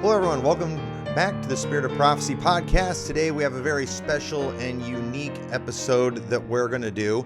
Hello, everyone. Welcome back to the Spirit of Prophecy podcast. Today, we have a very special and unique episode that we're going to do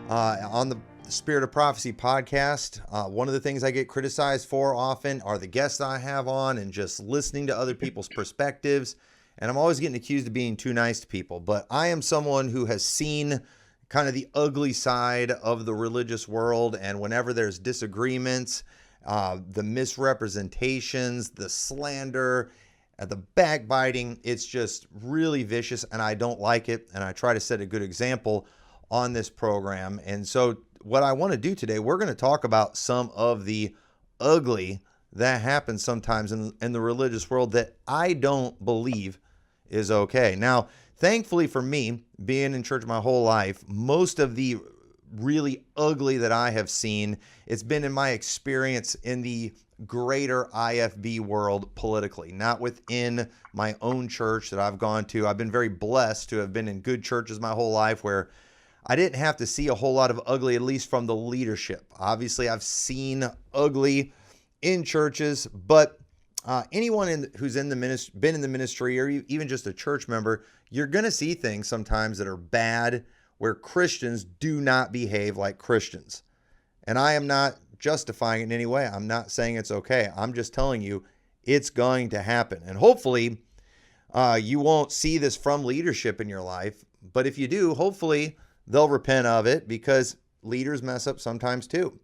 on the Spirit of Prophecy podcast. One of the things I get criticized for often are the guests I have on and just listening to other people's perspectives. And I'm always getting accused of being too nice to people. But I am someone who has seen kind of the ugly side of the religious world. And whenever there's disagreements, the misrepresentations, the slander, the backbiting, it's just really vicious, and I don't like it, and I try to set a good example on this program. And so what I want to do today, we're going to talk about some of the ugly that happens sometimes in the religious world that I don't believe is okay. Now, thankfully for me, being in church my whole life, most of the really ugly that I have seen, it's been in my experience in the greater IFB world politically, not within my own church that I've gone to. I've been very blessed to have been in good churches my whole life where I didn't have to see a whole lot of ugly, at least from the leadership. Obviously, I've seen ugly in churches, but anyone who's in the been in the ministry, or even just a church member, you're going to see things sometimes that are bad, where Christians do not behave like Christians. And I am not justifying it in any way. I'm not saying it's okay. I'm just telling you it's going to happen. And hopefully you won't see this from leadership in your life. But if you do, hopefully they'll repent of it, because leaders mess up sometimes too.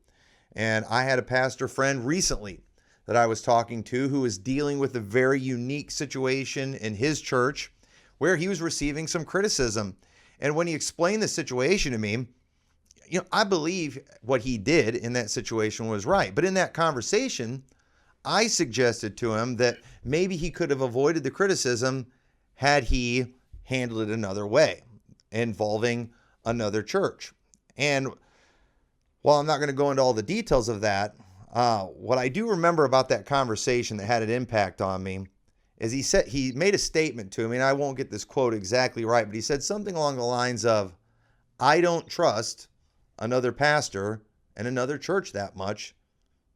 And I had a pastor friend recently that I was talking to who was dealing with a very unique situation in his church where he was receiving some criticism. And when he explained the situation to me, I believe what he did in that situation was right. But in that conversation, I suggested to him that maybe he could have avoided the criticism had he handled it another way, involving another church. And while I'm not going to go into all the details of that, what I do remember about that conversation that had an impact on me is he made a statement to me, and I won't get this quote exactly right, but he said something along the lines of, I don't trust another pastor and another church that much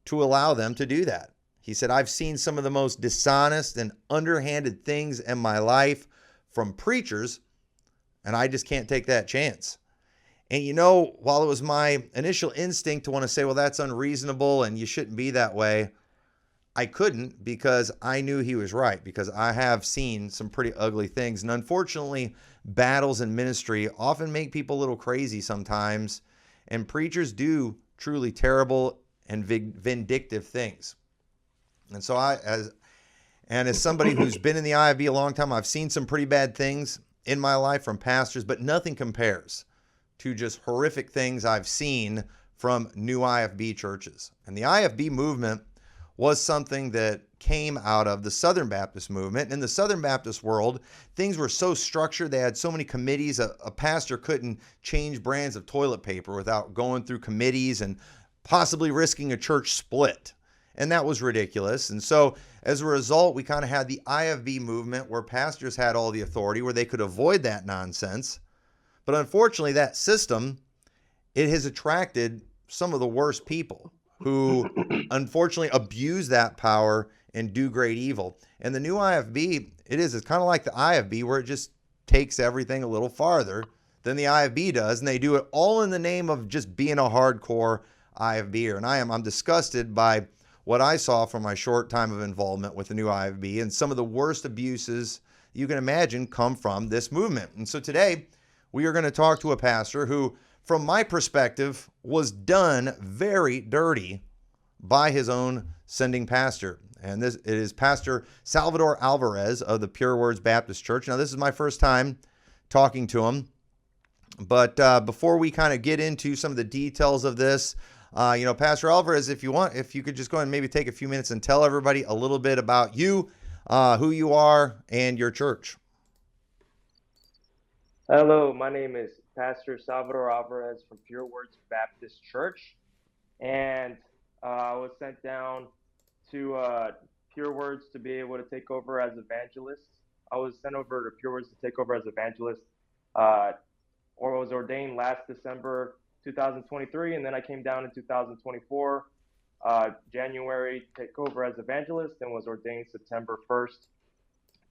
to allow them to do that. He said, I've seen some of the most dishonest and underhanded things in my life from preachers, and I just can't take that chance. And while it was my initial instinct to want to say, well, that's unreasonable and you shouldn't be that way, I couldn't, because I knew he was right, because I have seen some pretty ugly things. And unfortunately, battles in ministry often make people a little crazy sometimes, and preachers do truly terrible and vindictive things. And so as somebody who's been in the IFB a long time, I've seen some pretty bad things in my life from pastors, but nothing compares to just horrific things I've seen from new IFB churches. And the IFB movement was something that came out of the Southern Baptist movement. In the Southern Baptist world, things were so structured. They had so many committees. A pastor couldn't change brands of toilet paper without going through committees and possibly risking a church split. And that was ridiculous. And so as a result, we kind of had the IFB movement where pastors had all the authority, where they could avoid that nonsense. But unfortunately, that system, it has attracted some of the worst people who unfortunately abuse that power and do great evil. And the new IFB, it's kind of like the IFB, where it just takes everything a little farther than the IFB does. And they do it all in the name of just being a hardcore IFBer. And I'm disgusted by what I saw from my short time of involvement with the new IFB. And some of the worst abuses you can imagine come from this movement. And so today we are going to talk to a pastor who, from my perspective, was done very dirty by his own sending pastor. And it is Pastor Salvador Alvarez of the Pure Words Baptist Church. Now, this is my first time talking to him. But before we kind of get into some of the details of this, Pastor Alvarez, if you could just go and maybe take a few minutes and tell everybody a little bit about you, who you are, and your church. Hello, my name is Pastor Salvador Alvarez from Pure Words Baptist Church, and I was sent down to Pure Words to be able to take over as evangelist. I was sent over to Pure Words to take over as evangelist, or was ordained last December 2023, and then I came down in 2024 January take over as evangelist and was ordained September 1st,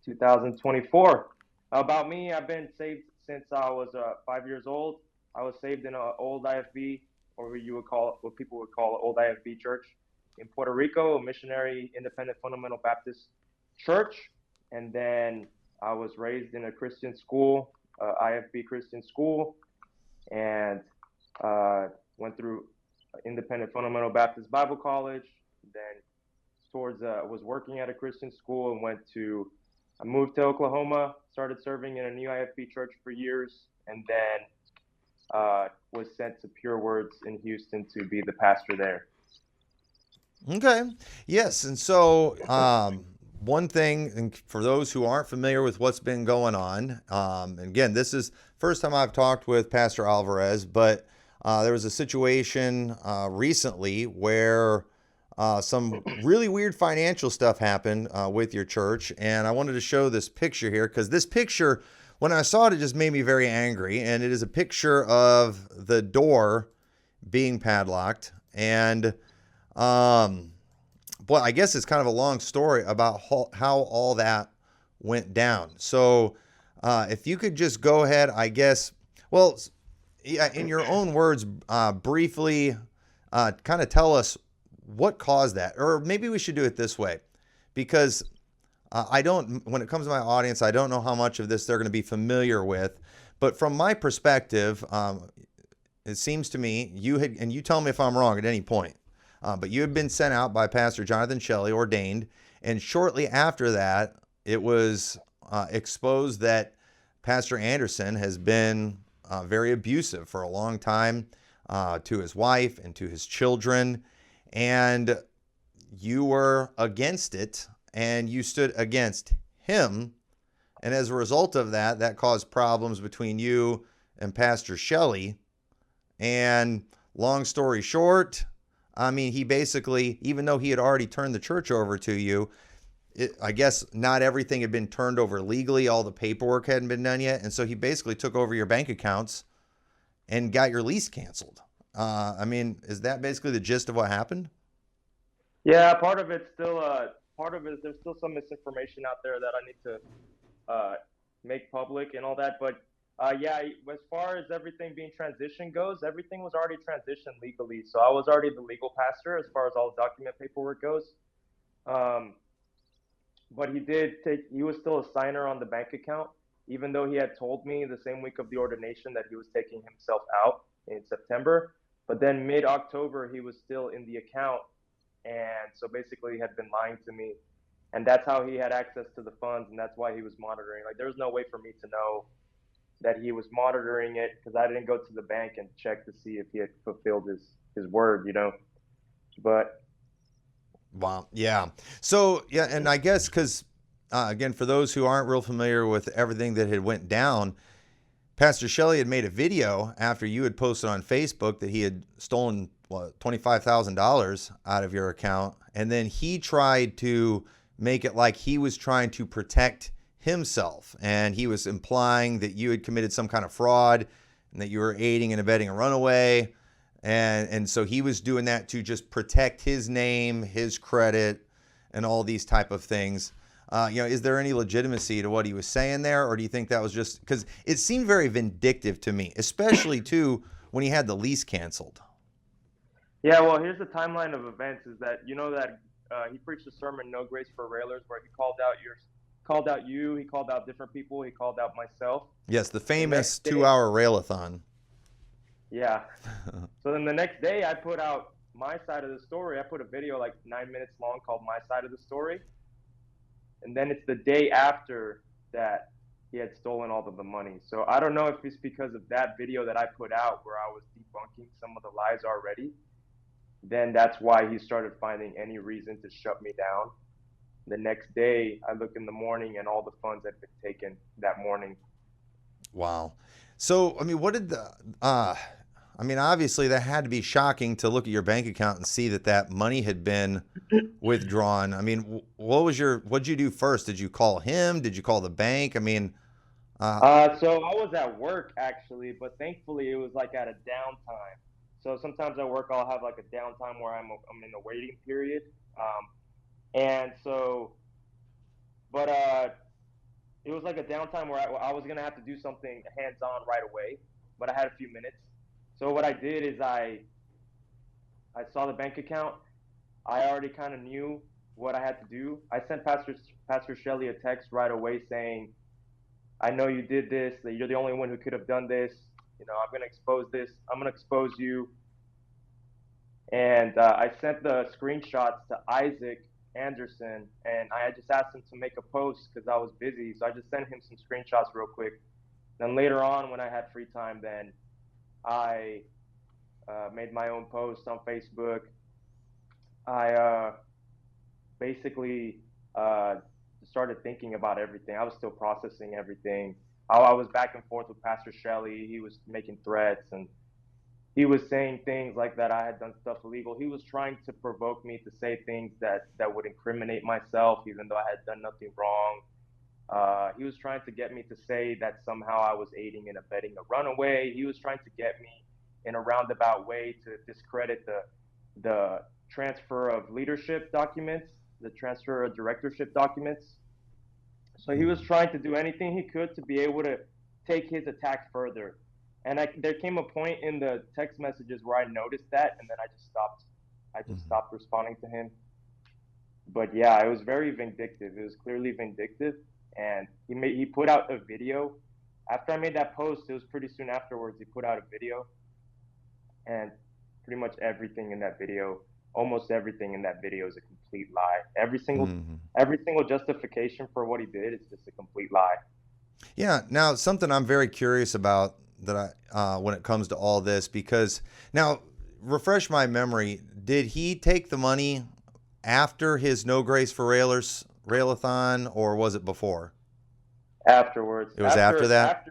2024. About me, I've been saved since I was 5 years old. I was saved in an old IFB, or what people would call old IFB church in Puerto Rico, a missionary independent fundamental Baptist church. And then I was raised in a Christian school, IFB Christian school, and went through independent fundamental Baptist Bible College. Then was working at a Christian school and I moved to Oklahoma, started serving in a new IFB church for years, and then was sent to Pure Words in Houston to be the pastor there. Okay. Yes. And so, one thing, and for those who aren't familiar with what's been going on, and again, this is first time I've talked with Pastor Alvarez, but there was a situation recently where some really weird financial stuff happened with your church, and I wanted to show this picture here because this picture, when I saw it, it just made me very angry, and it is a picture of the door being padlocked, and well, I guess it's kind of a long story about how all that went down. So if you could just go ahead, I guess, well, yeah, in your own words, briefly kind of tell us what caused that. Or maybe we should do it this way, because when it comes to my audience, I don't know how much of this they're going to be familiar with. But from my perspective, it seems to me and you tell me if I'm wrong at any point, but you had been sent out by Pastor Jonathan Shelley, ordained, and shortly after that, it was exposed that Pastor Anderson has been very abusive for a long time to his wife and to his children, and you were against it, and you stood against him, and as a result of that, that caused problems between you and Pastor Shelley, and long story short, I mean, he basically, even though he had already turned the church over to you, I guess not everything had been turned over legally. All the paperwork hadn't been done yet. And so he basically took over your bank accounts and got your lease canceled. I mean, is that basically the gist of what happened? Yeah, part of it's still, there's still some misinformation out there that I need to make public and all that. But yeah, as far as everything being transitioned goes, everything was already transitioned legally. So I was already the legal pastor as far as all the document paperwork goes. But he was still a signer on the bank account, even though he had told me the same week of the ordination that he was taking himself out in September. But then mid-October, he was still in the account. And so basically he had been lying to me. And that's how he had access to the funds. And that's why he was monitoring. Like, there was no way for me to know that he was monitoring it, because I didn't go to the bank and check to see if he had fulfilled his word, But Wow. Yeah. So, yeah. And I guess because, again, for those who aren't real familiar with everything that had went down, Pastor Shelley had made a video after you had posted on Facebook that he had stolen $25,000 out of your account. And then he tried to make it like he was trying to protect himself. And he was implying that you had committed some kind of fraud and that you were aiding and abetting a runaway. And so he was doing that to just protect his name, his credit, and all these type of things. Is there any legitimacy to what he was saying there? Or do you think that was just because it seemed very vindictive to me, especially too when he had the lease canceled? Yeah, well, here's the timeline of events is that, he preached a sermon, No Grace for Railers, where he called out you, he called out different people, he called out myself. Yes, the famous 2-hour rail-a-thon. Yeah. So then the next day I put out my side of the story. I put a video like 9 minutes long called My Side of the Story. And then it's the day after that he had stolen all of the money. So I don't know if it's because of that video that I put out where I was debunking some of the lies already. Then that's why he started finding any reason to shut me down. The next day I look in the morning and all the funds had been taken that morning. Wow. So, I mean, what did obviously that had to be shocking to look at your bank account and see that money had been withdrawn. I mean, what'd you do first? Did you call him? Did you call the bank? I mean, so I was at work actually, but thankfully it was like at a downtime. So sometimes at work I'll have like a downtime where I'm in a waiting period, and so but it was like a downtime where I was gonna have to do something hands on right away, but I had a few minutes. So what I did is I saw the bank account. I already kind of knew what I had to do. I sent Pastor Shelley a text right away saying, "I know you did this. That you're the only one who could have done this. You know, I'm gonna expose this. I'm gonna expose you." And I sent the screenshots to Isaac Anderson, and I just asked him to make a post because I was busy. So I just sent him some screenshots real quick. Then later on, when I had free time, then I made my own post on Facebook. I basically uh, started thinking about everything. I was still processing everything. I was back and forth with Pastor Shelley. He was making threats and he was saying things like that I had done stuff illegal. He was trying to provoke me to say things that would incriminate myself, even though I had done nothing wrong. He was trying to get me to say that somehow I was aiding and abetting a runaway. He was trying to get me in a roundabout way to discredit the transfer of leadership documents, the transfer of directorship documents. So he was trying to do anything he could to be able to take his attack further. And there came a point in the text messages where I noticed that, and then I just stopped. I just stopped responding to him. But yeah, it was very vindictive. It was clearly vindictive, and he put out a video. After I made that post, it was pretty soon afterwards. He put out a video, and pretty much everything in that video, almost everything in that video, is a complete lie. Every single justification for what he did is just a complete lie. Yeah. Now, something I'm very curious about that when it comes to all this, because now refresh my memory. Did he take the money after his No Grace for Railers Railathon, or was it before? Afterwards. It was after that?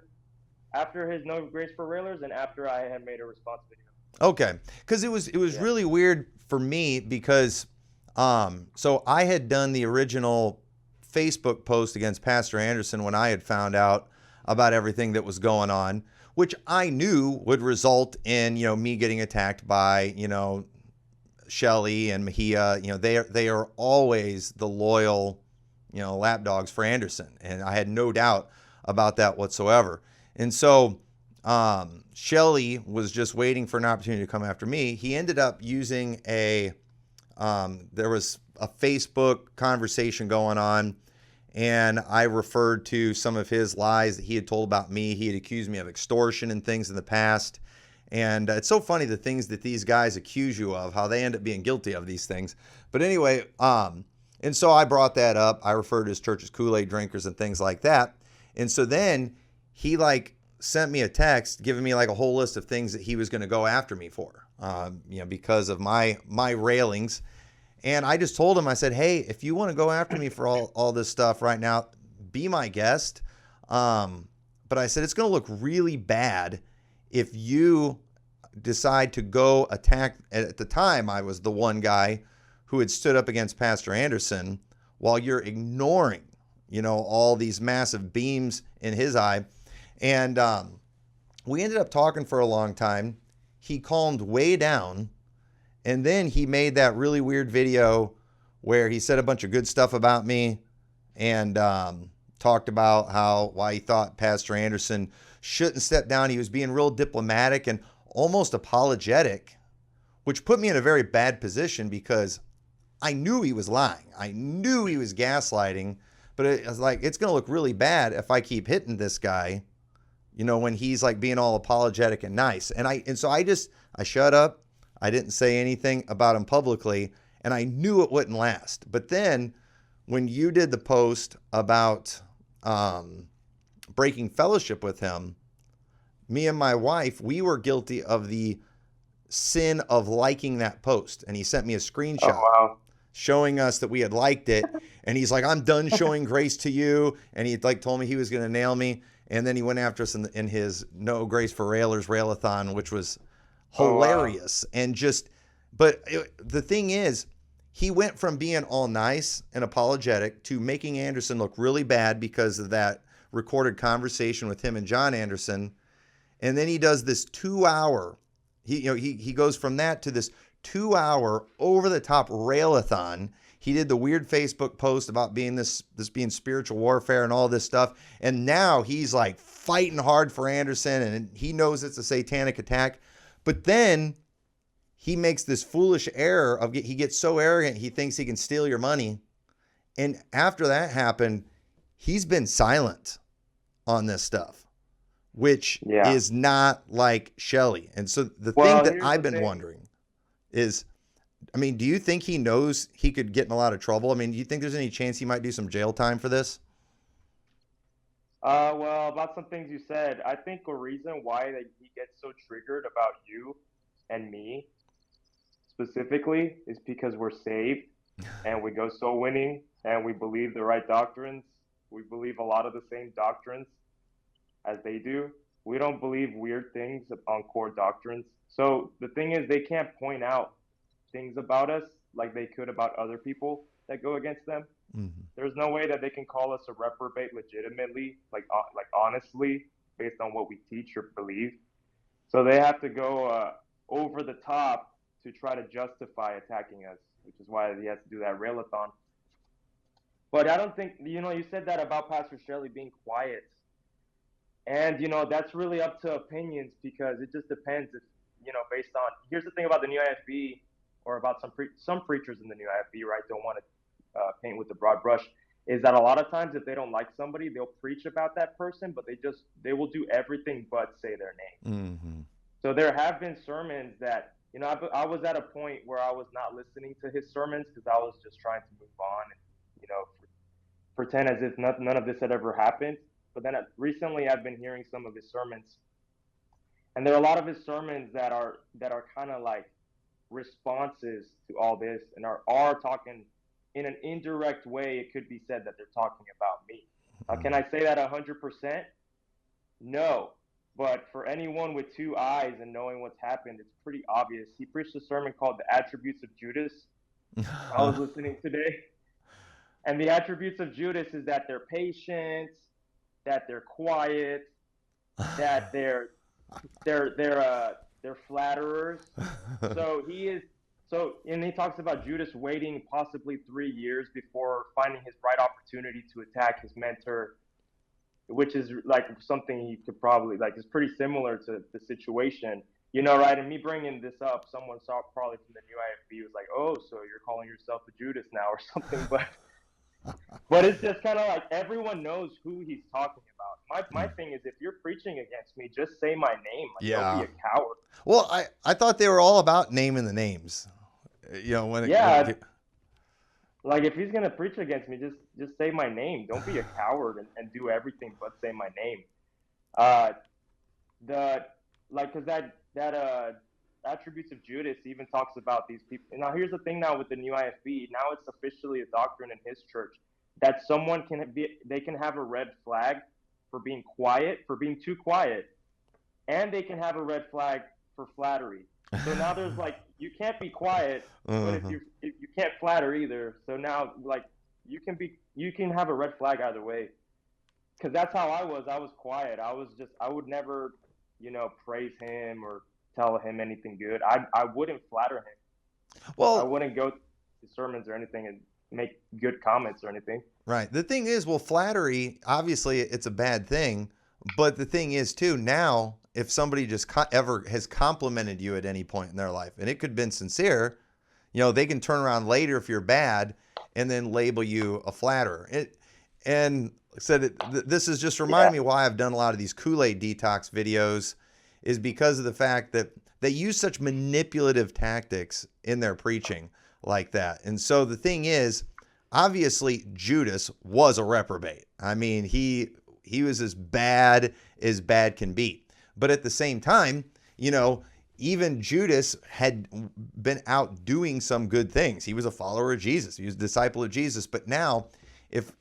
After his No Grace for Railers and after I had made a response video. Okay. Because it was really weird for me because so I had done the original Facebook post against Pastor Anderson when I had found out about everything that was going on, which I knew would result in, me getting attacked by, Shelley and Mejia. They are always the loyal, lapdogs for Anderson. And I had no doubt about that whatsoever. And so Shelley was just waiting for an opportunity to come after me. He ended up using there was a Facebook conversation going on, and I referred to some of his lies that he had told about me. He had accused me of extortion and things in the past. And it's so funny the things that these guys accuse you of, how they end up being guilty of these things. But anyway, and so I brought that up. I referred to his church as Kool-Aid drinkers and things like that. And so then he sent me a text giving me a whole list of things that he was going to go after me for, because of my railings. And I just told him, I said, hey, if you want to go after me for all this stuff right now, be my guest. But I said, it's going to look really bad if you decide to go attack. At the time, I was the one guy who had stood up against Pastor Anderson while you're ignoring, all these massive beams in his eye. And we ended up talking for a long time. He calmed way down. And then he made that really weird video where he said a bunch of good stuff about me and talked about why he thought Pastor Anderson shouldn't step down. He was being real diplomatic and almost apologetic, which put me in a very bad position because I knew he was lying. I knew he was gaslighting, but it was it's going to look really bad if I keep hitting this guy, when he's being all apologetic and nice. And so I shut up. I didn't say anything about him publicly, and I knew it wouldn't last. But then when you did the post about breaking fellowship with him, me and my wife, we were guilty of the sin of liking that post. And he sent me a screenshot showing us that we had liked it. And he's like, I'm done showing grace to you. And he told me he was going to nail me. And then he went after us in his No Grace for Railers Railathon, which was hilarious. And the thing is, he went from being all nice and apologetic to making Anderson look really bad because of that recorded conversation with him and John Anderson. And then he does this 2-hour, He goes from that to this 2-hour over the top rail-a-thon. He did the weird Facebook post about being this being spiritual warfare and all this stuff. And now he's like fighting hard for Anderson, and he knows it's a satanic attack. But then he makes this foolish error he gets so arrogant, he thinks he can steal your money. And after that happened, he's been silent on this stuff, which is not like Shelley. And so the thing that I've been wondering is, I mean, do you think he knows he could get in a lot of trouble? I mean, do you think there's any chance he might do some jail time for this? Well, about some things you said, I think a reason why that he gets so triggered about you and me specifically is because we're saved and we go soul winning and we believe the right doctrines. We believe a lot of the same doctrines as they do. We don't believe weird things on core doctrines. So the thing is, they can't point out things about us like they could about other people that go against them. Mm-hmm. There's no way that they can call us a reprobate legitimately, like honestly, based on what we teach or believe. So they have to go over the top to try to justify attacking us, which is why he has to do that rail-a-thon. But I don't think, you said that about Pastor Shelley being quiet. And, that's really up to opinions, because it just depends if, based on, here's the thing about the new IFB, or about some preachers in the new IFB, right, don't want to paint with the broad brush, is that a lot of times if they don't like somebody, they'll preach about that person, but they will do everything but say their name. Mm-hmm. So there have been sermons that, I was at a point where I was not listening to his sermons because I was just trying to move on and, pretend as if none of this had ever happened. But then recently I've been hearing some of his sermons, and there are a lot of his sermons that are kind of like responses to all this, and are talking in an indirect way. It could be said that they're talking about me. Can I say that 100%? No. But for anyone with two eyes and knowing what's happened, it's pretty obvious. He preached a sermon called The Attributes of Judas. I was listening today. And the attributes of Judas is that they're patient, that they're quiet, that they're flatterers. And he talks about Judas waiting possibly 3 years before finding his right opportunity to attack his mentor, which is like something he could probably, like, is pretty similar to the situation, right? And me bringing this up, someone saw probably from the new IFB was like, oh, so you're calling yourself a Judas now or something, but it's just kind of like everyone knows who he's talking about. My thing is, if you're preaching against me, just say my name. Don't be a coward. Well, I thought they were all about naming the names. Like, if he's gonna preach against me, just say my name. Don't be a coward and do everything but say my name. Because that attributes of Judas even talks about these people. Now, here's the thing. Now with the new IFB, now it's officially a doctrine in his church that someone can have a red flag for being quiet, for being too quiet, and they can have a red flag for flattery. So now there's like, you can't be quiet, but if you can't flatter either. So now, like, you can have a red flag either way. Because that's how I was. I was quiet. I would never, praise him or tell him anything good. I wouldn't flatter him. Well, I wouldn't go to sermons or anything and make good comments or anything. Right. The thing is, well, flattery, obviously it's a bad thing, but the thing is too, now, if somebody just ever has complimented you at any point in their life, and it could have been sincere, they can turn around later if you're bad and then label you a flatterer. And like I said, this is just reminding me why I've done a lot of these Kool-Aid detox videos, is because of the fact that they use such manipulative tactics in their preaching like that. And so the thing is, obviously Judas was a reprobate. I mean, he was as bad can be. But at the same time, even Judas had been out doing some good things. He was a follower of Jesus. He was a disciple of Jesus. But now, if,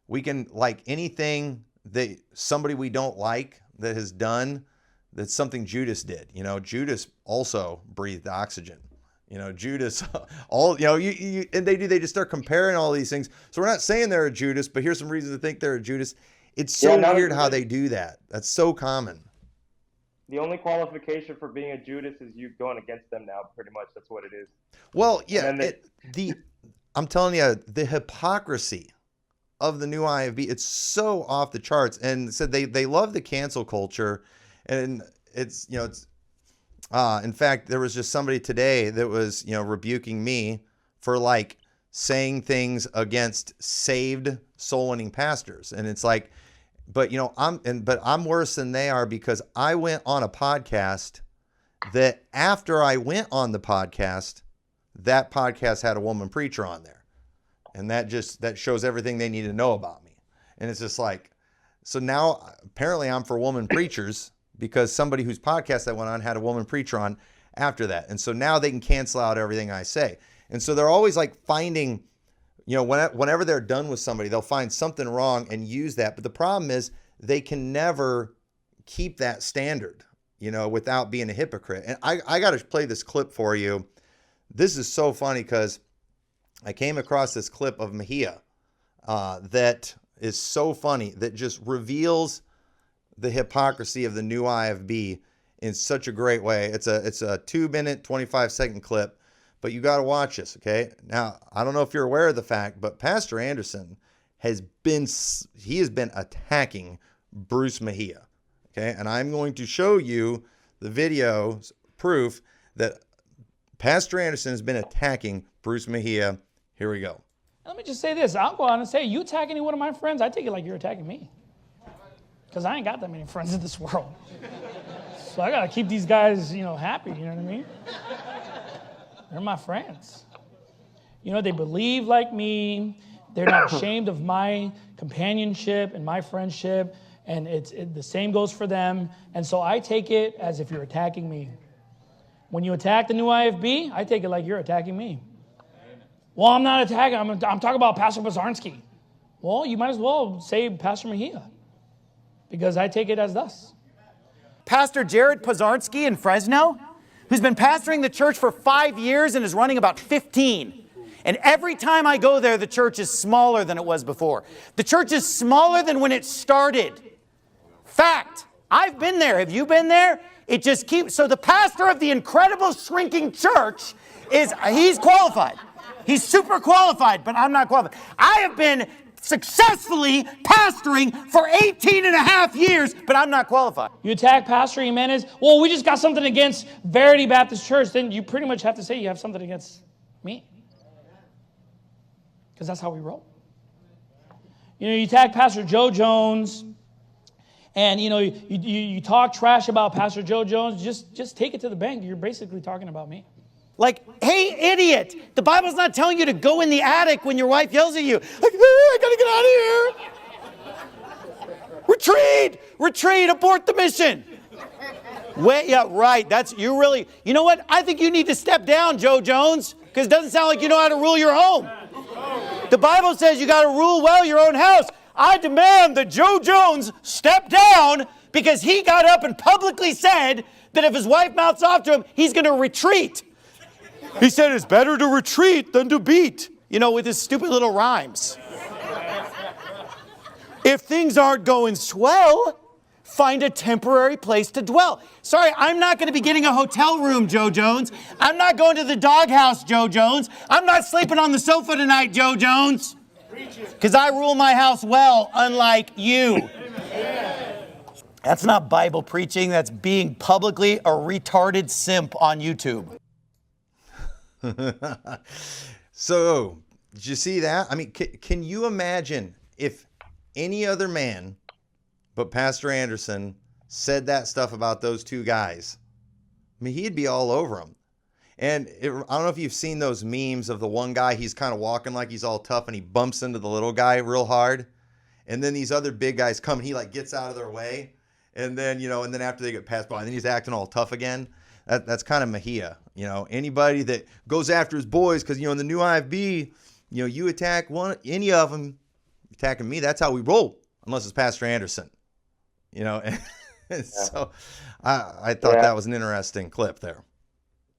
we can, like, anything that somebody we don't like that has done, that's something Judas did. Judas also breathed oxygen. Judas, and they just start comparing all these things. So we're not saying they're a Judas, but here's some reasons to think they're a Judas. It's so weird how they do that. That's so common. the only qualification for being a Judas is you going against them now. Pretty much, that's what it is. Well, And yeah, then they, I'm telling you, the hypocrisy of the new IFB, it's so off the charts. And said they love the cancel culture, and it's in fact, there was just somebody today that was rebuking me for like saying things against saved soul winning pastors, and it's like, but I'm worse than they are, because I went on a podcast that after I went on the podcast, that podcast had a woman preacher on there. And that shows everything they need to know about me. And it's just like, so now apparently I'm for woman preachers, because somebody whose podcast I went on had a woman preacher on after that. And so now they can cancel out everything I say. And so they're always like finding, whenever they're done with somebody, they'll find something wrong and use that. But the problem is they can never keep that standard, without being a hypocrite. And I got to play this clip for you. This is so funny, because I came across this clip of Mejia that is so funny, that just reveals the hypocrisy of the new IFB in such a great way. It's a 2-minute, 25-second clip, but you got to watch this, okay? Now, I don't know if you're aware of the fact, but Pastor Anderson has been attacking Bruce Mejia, okay? And I'm going to show you the video proof that Pastor Anderson has been attacking Bruce Mejia. Here we go. Let me just say this. I'll go out and say, you attack any one of my friends, I take it like you're attacking me. Because I ain't got that many friends in this world. So I got to keep these guys, happy, you know what I mean? They're my friends. They believe like me. They're not ashamed of my companionship and my friendship. And the same goes for them. And so I take it as if you're attacking me. When you attack the new IFB, I take it like you're attacking me. Well, I'm not attacking. I'm talking about Pastor Bazarnsky. Well, you might as well say Pastor Mejia, because I take it as thus. Pastor Jared Pozarnsky in Fresno, who's been pastoring the church for 5 years and is running about 15. And every time I go there, the church is smaller than it was before. The church is smaller than when it started. Fact. I've been there. Have you been there? It just keeps... So the pastor of the incredible shrinking church he's qualified. He's super qualified, but I'm not qualified. I have been successfully pastoring for 18 and a half years, but I'm not qualified. You attack Pastor Jimenez, well, we just got something against Verity Baptist Church, then you pretty much have to say you have something against me. Because that's how we roll. You attack Pastor Joe Jones, and you talk trash about Pastor Joe Jones, just take it to the bank. You're basically talking about me. Like, hey, idiot, the Bible's not telling you to go in the attic when your wife yells at you. Like, I gotta get out of here. Retreat, abort the mission. Wait, yeah, right, you know what? I think you need to step down, Joe Jones, because it doesn't sound like you know how to rule your home. The Bible says you gotta rule well your own house. I demand that Joe Jones step down, because he got up and publicly said that if his wife mouths off to him, he's gonna retreat. He said it's better to retreat than to beat, with his stupid little rhymes. If things aren't going swell, find a temporary place to dwell. Sorry, I'm not going to be getting a hotel room, Joe Jones. I'm not going to the doghouse, Joe Jones. I'm not sleeping on the sofa tonight, Joe Jones. Because I rule my house well, unlike you. That's not Bible preaching. That's being publicly a retarded simp on YouTube. So, did you see that? I mean, can you imagine if any other man but Pastor Anderson said that stuff about those two guys? I mean, he'd be all over them. And I don't know if you've seen those memes of the one guy, he's kind of walking like he's all tough and he bumps into the little guy real hard. And then these other big guys come and he like gets out of their way. And then, and then after they get passed by, then he's acting all tough again. That's kind of Mejia. Anybody that goes after his boys, because, in the new IFB, you attack any of them, attacking me, that's how we roll, unless it's Pastor Anderson. So I thought that was an interesting clip there.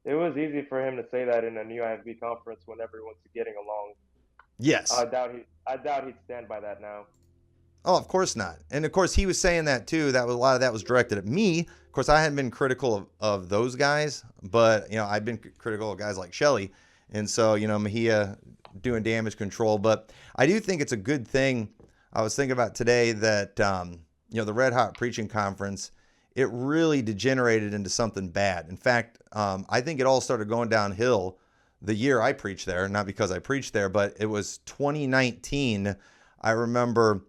It was easy for him to say that in a new IFB conference when everyone's getting along. Yes. I doubt he'd stand by that now. Oh, of course not. And of course he was saying that too. That was, a lot of that was directed at me. Of course, I hadn't been critical of those guys, but I've been critical of guys like Shelley. And so, Mejia doing damage control. But I do think it's a good thing. I was thinking about today that, the Red Hot Preaching Conference, it really degenerated into something bad. In fact, I think it all started going downhill the year I preached there, not because I preached there, but it was 2019. I remember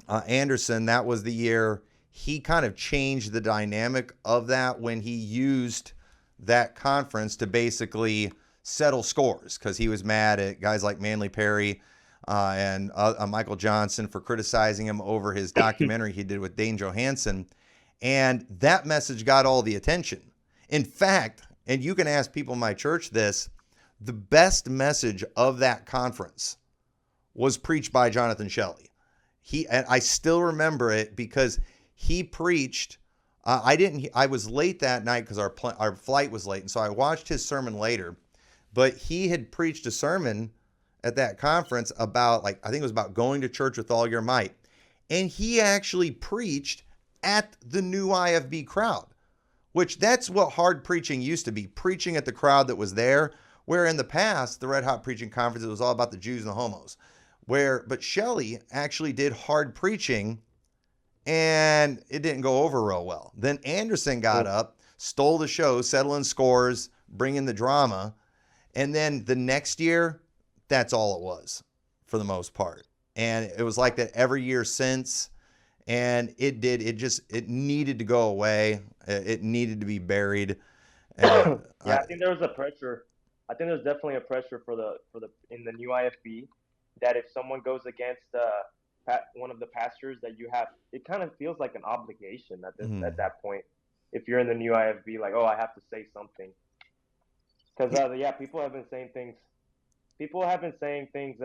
Anderson, that was the year he kind of changed the dynamic of that when he used that conference to basically settle scores, because he was mad at guys like Manly Perry and Michael Johnson for criticizing him over his documentary he did with Dane Johansen. And that message got all the attention. In fact, and you can ask people in my church this, the best message of that conference was preached by Jonathan Shelley. And I still remember it because he preached. I was late that night because our flight was late, and so I watched his sermon later. But he had preached a sermon at that conference about, I think it was about going to church with all your might, and he actually preached at the new IFB crowd, which that's what hard preaching used to be, preaching at the crowd that was there. Where in the past, the Red Hot Preaching Conference, it was all about the Jews and the homos. But Shelley actually did hard preaching, and it didn't go over real well. Then Anderson got up, stole the show, settling scores, bringing the drama, and then the next year, that's all it was for the most part. And it was like that every year since, and it needed to go away. It needed to be buried. And, I think there was a pressure. I think there's definitely a pressure for the in the new IFB that if someone goes against one of the pastors, that you have, it kind of feels like an obligation at that point. If you're in the new IFB, like, oh, I have to say something, because people have been saying things. People have been saying things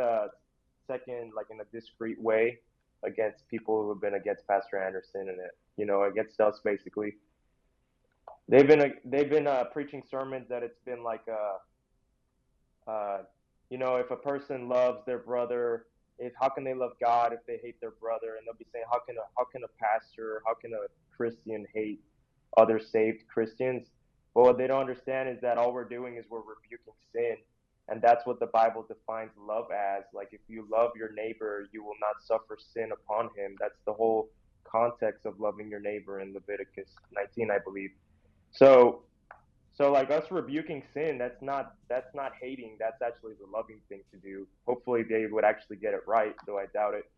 second, like in a discreet way, against people who have been against Pastor Anderson and against us basically. They've been preaching sermons that it's been like if a person loves their brother, how can they love God if they hate their brother? And they'll be saying, how can a pastor, how can a Christian hate other saved Christians? But what they don't understand is that all we're doing is we're rebuking sin. And that's what the Bible defines love as. Like, if you love your neighbor, you will not suffer sin upon him. That's the whole context of loving your neighbor in Leviticus 19, I believe. So like us rebuking sin, that's not hating. That's actually the loving thing to do. Hopefully they would actually get it right, though I doubt it.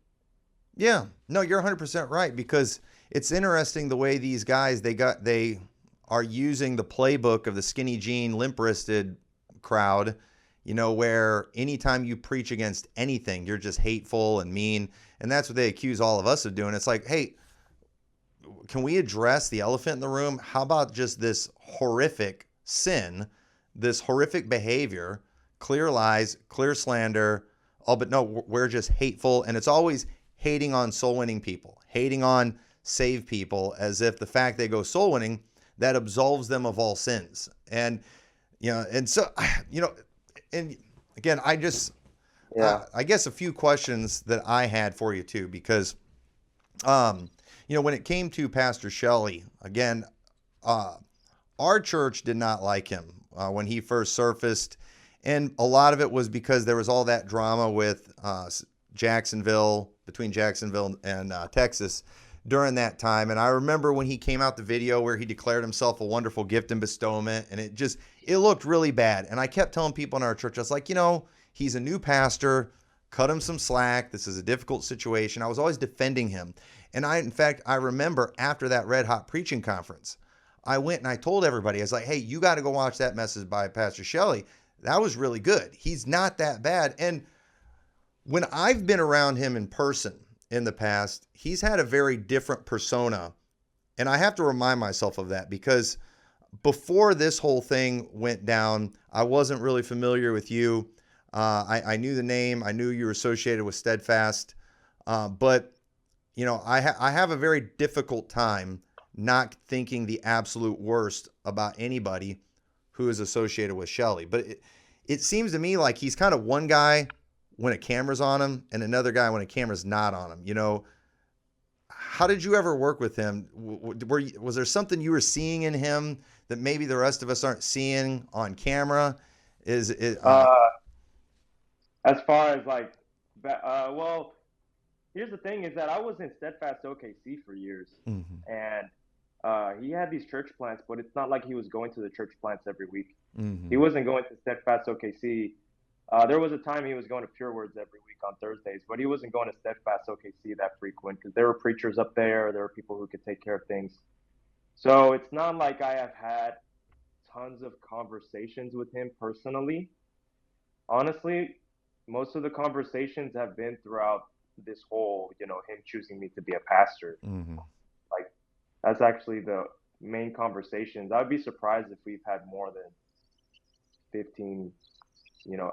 Yeah, no, you're 100% right, because it's interesting the way these guys, they are using the playbook of the skinny jean, limp-wristed crowd, where anytime you preach against anything, you're just hateful and mean. And that's what they accuse all of us of doing. It's like, hey, can we address the elephant in the room? How about just this horrific sin, this horrific behavior, clear lies, clear slander? Oh, but no, we're just hateful. And it's always hating on soul winning people, hating on saved people, as if the fact they go soul winning, that absolves them of all sins. And, and so, and again, I guess a few questions that I had for you too, because, when it came to Pastor Shelley, again, our church did not like him when he first surfaced. And a lot of it was because there was all that drama with between Jacksonville and Texas during that time. And I remember when he came out the video where he declared himself a wonderful gift and bestowment, and it looked really bad. And I kept telling people in our church, I was like, he's a new pastor, cut him some slack. This is a difficult situation. I was always defending him. And I remember after that Red Hot Preaching Conference, I went and I told everybody, I was like, hey, you got to go watch that message by Pastor Shelley. That was really good. He's not that bad. And when I've been around him in person in the past, he's had a very different persona. And I have to remind myself of that, because before this whole thing went down, I wasn't really familiar with you. I knew the name. I knew you were associated with Steadfast. But I have a very difficult time not thinking the absolute worst about anybody who is associated with Shelley. But it seems to me like he's kind of one guy when a camera's on him and another guy when a camera's not on him. how did you ever work with him? Was there something you were seeing in him that maybe the rest of us aren't seeing on camera? Is it? As far as like, well, here's the thing: is that I was in Steadfast OKC for years, Mhm. and he had these church plants, but it's not like he was going to the church plants every week. Mhm. He wasn't going to Steadfast OKC. There was a time he was going to Pure Words every week on Thursdays, but he wasn't going to Steadfast OKC that frequent because there were preachers up there. There were people who could take care of things. So it's not like I have had tons of conversations with him personally. Honestly, most of the conversations have been throughout this whole, him choosing me to be a pastor. Mhm. Like, that's actually the main conversations. I'd be surprised if we've had more than 15,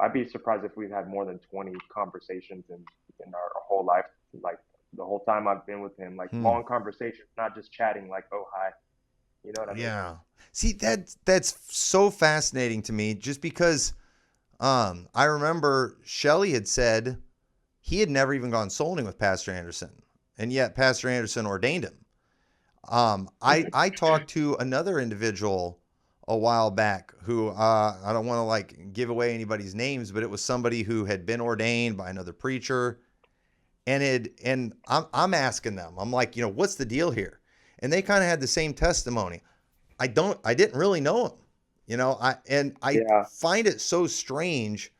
I'd be surprised if we've had more than 20 conversations in our whole life, like the whole time I've been with him, like long conversations, not just chatting like, oh, hi. You know what I mean? Yeah. See, that's so fascinating to me just because I remember Shelley had said he had never even gone soul winning with Pastor Anderson, and yet Pastor Anderson ordained him. I talked to another individual a while back who I don't want to like give away anybody's names, but it was somebody who had been ordained by another preacher, and I'm asking them, I'm like, what's the deal here? And they kind of had the same testimony. I didn't really know him, I find it so strange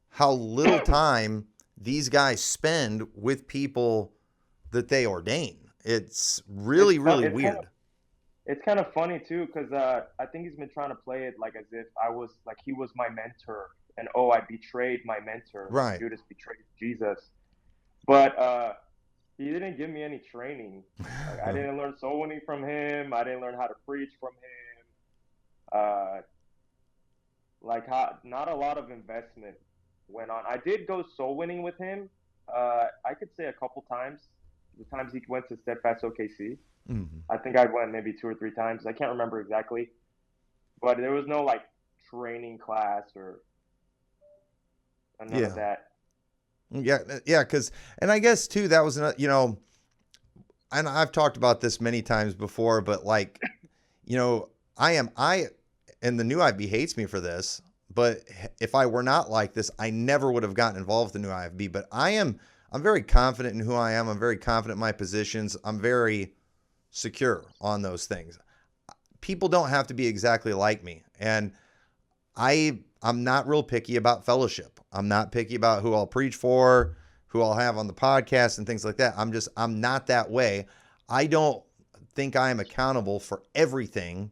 how little time these guys spend with people that they ordain. It's really weird. It's kind of funny too, because I think he's been trying to play it like as if he was my mentor, and I betrayed my mentor. Right. Judas betrayed Jesus, but he didn't give me any training. Like, I didn't learn soul winning from him. I didn't learn how to preach from him. Not a lot of investment went on. I did go soul winning with him. I could say a couple times. The times he went to Steadfast OKC. Mm-hmm. I think I went maybe 2 or 3 times. I can't remember exactly. But there was no like training class or none of that. Yeah, and I guess too that was and I've talked about this many times before, but like, I and the new IFB hates me for this, but if I were not like this, I never would have gotten involved with the new IFB. But I'm very confident in who I am. I'm very confident in my positions. I'm very secure on those things. People don't have to be exactly like me, and I'm not real picky about fellowship. I'm not picky about who I'll preach for, who I'll have on the podcast and things like that. I'm not that way. I don't think I am accountable for everything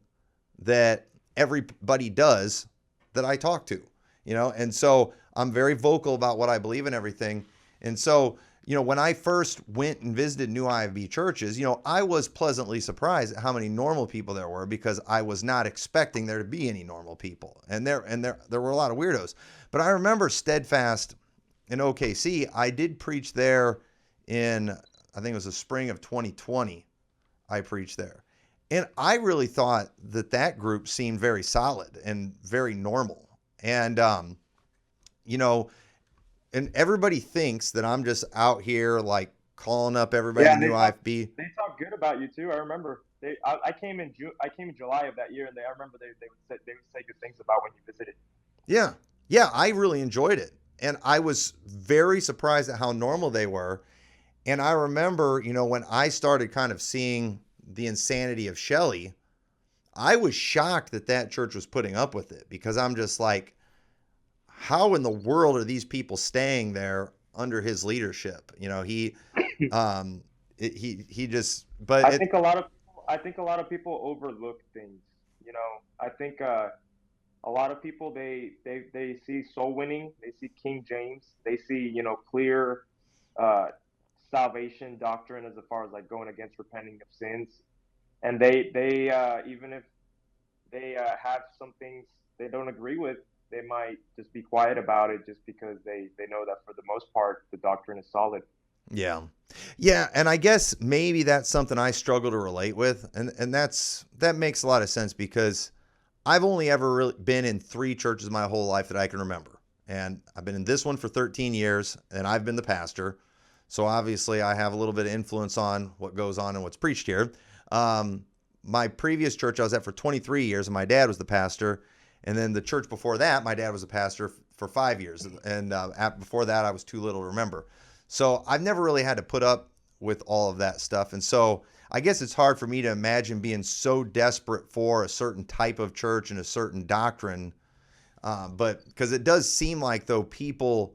that everybody does that I talk to, and so I'm very vocal about what I believe in everything. And so, when I first went and visited new IFB churches, I was pleasantly surprised at how many normal people there were, because I was not expecting there to be any normal people. And there were a lot of weirdos. But I remember Steadfast in OKC. I did preach there in, I think it was the spring of 2020. I preached there. And I really thought that group seemed very solid and very normal. And, and everybody thinks that I'm just out here like calling up everybody in the new IFB. They talk good about you too. I remember I came in July of that year, and I remember they would say good things about when you visited. Yeah, I really enjoyed it, and I was very surprised at how normal they were. And I remember, when I started kind of seeing the insanity of Shelley, I was shocked that church was putting up with it, because I'm just like, how in the world are these people staying there under his leadership? He just. But I think a lot of people overlook things. I think a lot of people they see soul winning, they see King James, they see clear salvation doctrine as far as like going against repenting of sins, and they even if they have some things they don't agree with, they might just be quiet about it just because they know that for the most part the doctrine is solid. Yeah, and I guess maybe that's something I struggle to relate with, and that makes a lot of sense, because I've only ever really been in 3 churches my whole life that I can remember, and I've been in this one for 13 years, and I've been the pastor. So obviously I have a little bit of influence on what goes on and what's preached here. My previous church I was at for 23 years, and my dad was the pastor. And then the church before that, my dad was a pastor for 5 years. And before that, I was too little to remember. So I've never really had to put up with all of that stuff. And so I guess it's hard for me to imagine being so desperate for a certain type of church and a certain doctrine. But because it does seem like, though, people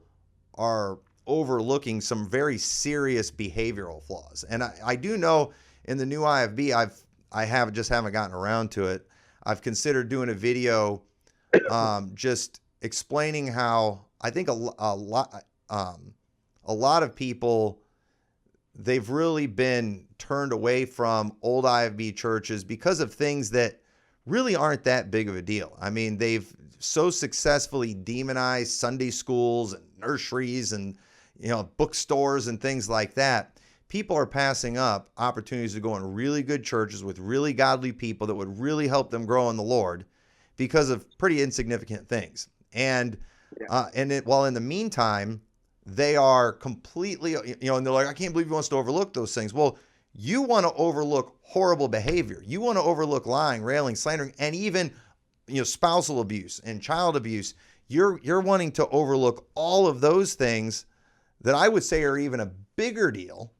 are overlooking some very serious behavioral flaws. And I do know in the new IFB, I haven't gotten around to it. I've considered doing a video just explaining how I think a lot of people, they've really been turned away from old IFB churches because of things that really aren't that big of a deal. I mean, they've so successfully demonized Sunday schools and nurseries and, bookstores and things like that. People are passing up opportunities to go in really good churches with really godly people that would really help them grow in the Lord because of pretty insignificant things. And while in the meantime, they are completely, and they're like, I can't believe he wants to overlook those things. Well, you want to overlook horrible behavior. You want to overlook lying, railing, slandering, and even, spousal abuse and child abuse. You're wanting to overlook all of those things that I would say are even a bigger deal,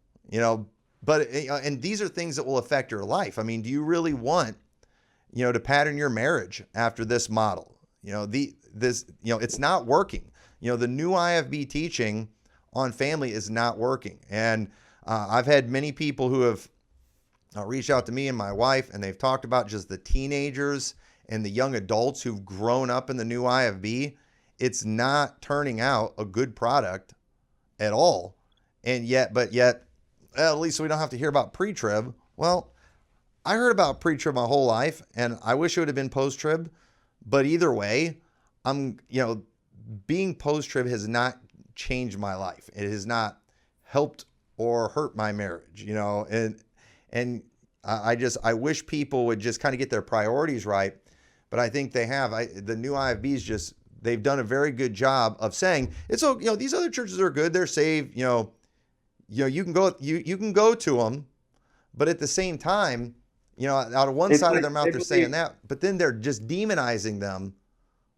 but and these are things that will affect your life. I mean, do you really want, to pattern your marriage after this model? It's not working. The new IFB teaching on family is not working. And I've had many people who have reached out to me and my wife, and they've talked about just the teenagers and the young adults who've grown up in the new IFB. It's not turning out a good product at all. And yet, at least we don't have to hear about pre-trib. Well, I heard about pre-trib my whole life, and I wish it would have been post-trib. But either way, being post-trib has not changed my life. It has not helped or hurt my marriage, and I wish people would just kind of get their priorities right. But I think they have. The new IFBs they've done a very good job of saying it's, these other churches are good. They're saved. You can go to them, but at the same time, out of one side of their mouth they're saying that, but then they're just demonizing them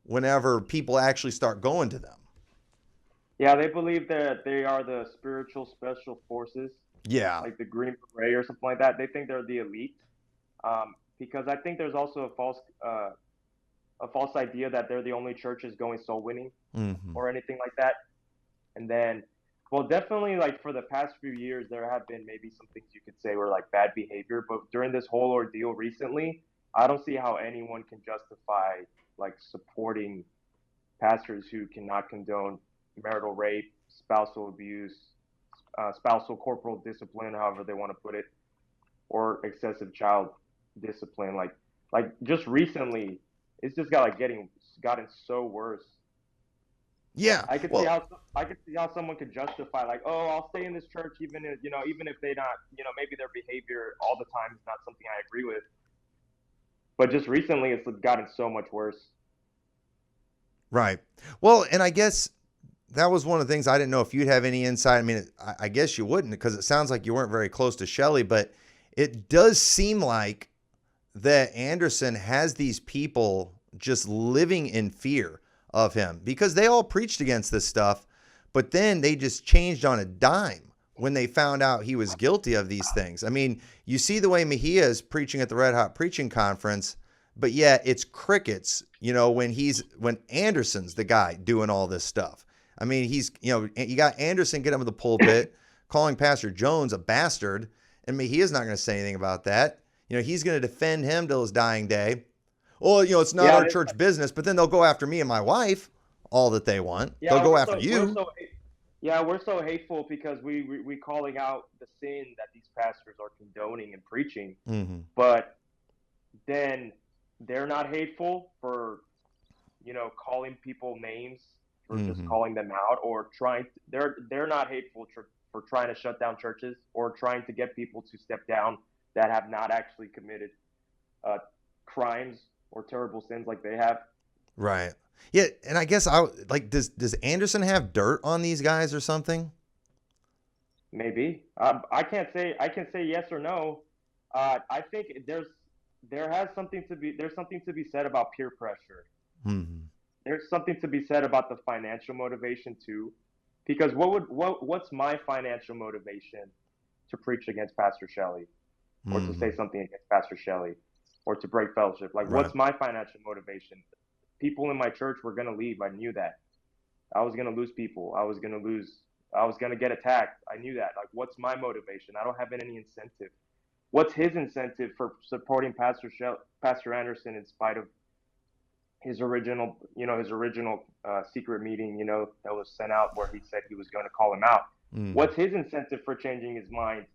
whenever people actually start going to them. Yeah, they believe that they are the spiritual special forces. Yeah. Like the Green Beret or something like that. They think they're the elite. Because I think there's also a false idea that they're the only churches going soul winning or anything like that. And then, well, definitely like for the past few years, there have been maybe some things you could say were like bad behavior. But during this whole ordeal recently, I don't see how anyone can justify like supporting pastors who cannot condone marital rape, spousal abuse, spousal corporal discipline, however they want to put it, or excessive child discipline. Like just recently, it's just gotten so worse. Yeah, I could see how someone could justify like, oh, I'll stay in this church even if they not, maybe their behavior all the time is not something I agree with. But just recently, it's gotten so much worse. Right. Well, and I guess that was one of the things I didn't know if you'd have any insight. I mean, I guess you wouldn't, because it sounds like you weren't very close to Shelley, but it does seem like that Anderson has these people just living in fear of him, because they all preached against this stuff, but then they just changed on a dime when they found out he was guilty of these things. I mean, you see the way Mejia is preaching at the Red Hot Preaching Conference, but yet it's crickets, when Anderson's the guy doing all this stuff. I mean, you got Anderson get him to the pulpit, calling Pastor Jones a bastard, and Mejia's not going to say anything about that. He's going to defend him till his dying day. Well, it's not our church business, but then they'll go after me and my wife all that they want. Yeah, they'll go after you. We're so hateful because we calling out the sin that these pastors are condoning and preaching. Mm-hmm. But then they're not hateful for, calling people names, for just calling them out, or they're not hateful for trying to shut down churches or trying to get people to step down that have not actually committed crimes or terrible sins like they have. Right. Yeah, and I guess does Anderson have dirt on these guys or something? Maybe. I can't say. I can say yes or no. I think there's something to be said about peer pressure. Hmm. There's something to be said about the financial motivation too, because what's my financial motivation to preach against Pastor Shelley, or to say Hmm. something against Pastor Shelley, or to break fellowship? Like, Right. what's my financial motivation? People in my church were gonna leave. I knew that. I was gonna lose people. I was gonna get attacked. I knew that. Like, what's my motivation? I don't have any incentive. What's his incentive for supporting Pastor Anderson in spite of his original secret meeting, that was sent out where he said he was going to call him out? Hmm. What's his incentive for changing his mind?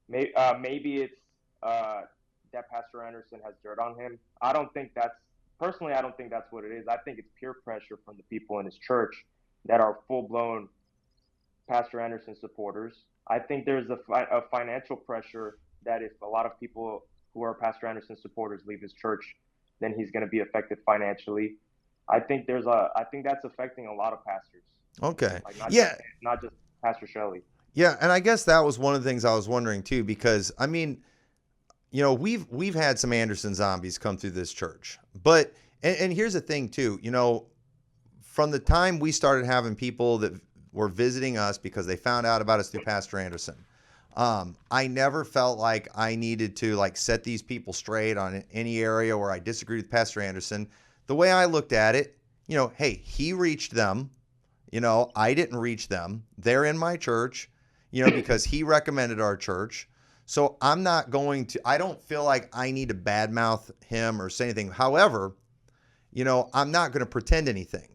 Maybe it's that Pastor Anderson has dirt on him. I don't think that's what it is. I think it's peer pressure from the people in his church that are full blown Pastor Anderson supporters. I think there's a financial pressure that if a lot of people who are Pastor Anderson supporters leave his church, then he's going to be affected financially. I think that's affecting a lot of pastors, Okay. like Yeah. not just Pastor Shelley. Yeah, and I guess that was one of the things I was wondering too, because I mean, we've had some Anderson zombies come through this church, but and here's the thing too, from the time we started having people that were visiting us because they found out about us through Pastor Anderson, I never felt like I needed to like set these people straight on any area where I disagreed with Pastor Anderson. The way I looked at it, hey, he reached them. I didn't reach them. They're in my church, because he recommended our church. So I don't feel like I need to badmouth him or say anything. However, I'm not going to pretend anything.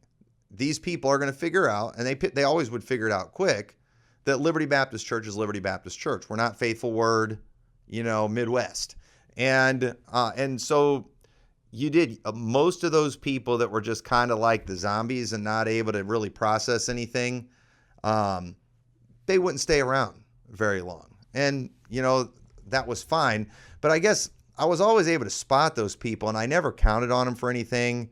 These people are going to figure out, and they always would figure it out quick, that Liberty Baptist Church is Liberty Baptist Church. We're not Faithful Word, Midwest. And so you did most of those people that were just kind of like the zombies and not able to really process anything. They wouldn't stay around very long. And, that was fine. But I guess I was always able to spot those people, and I never counted on them for anything.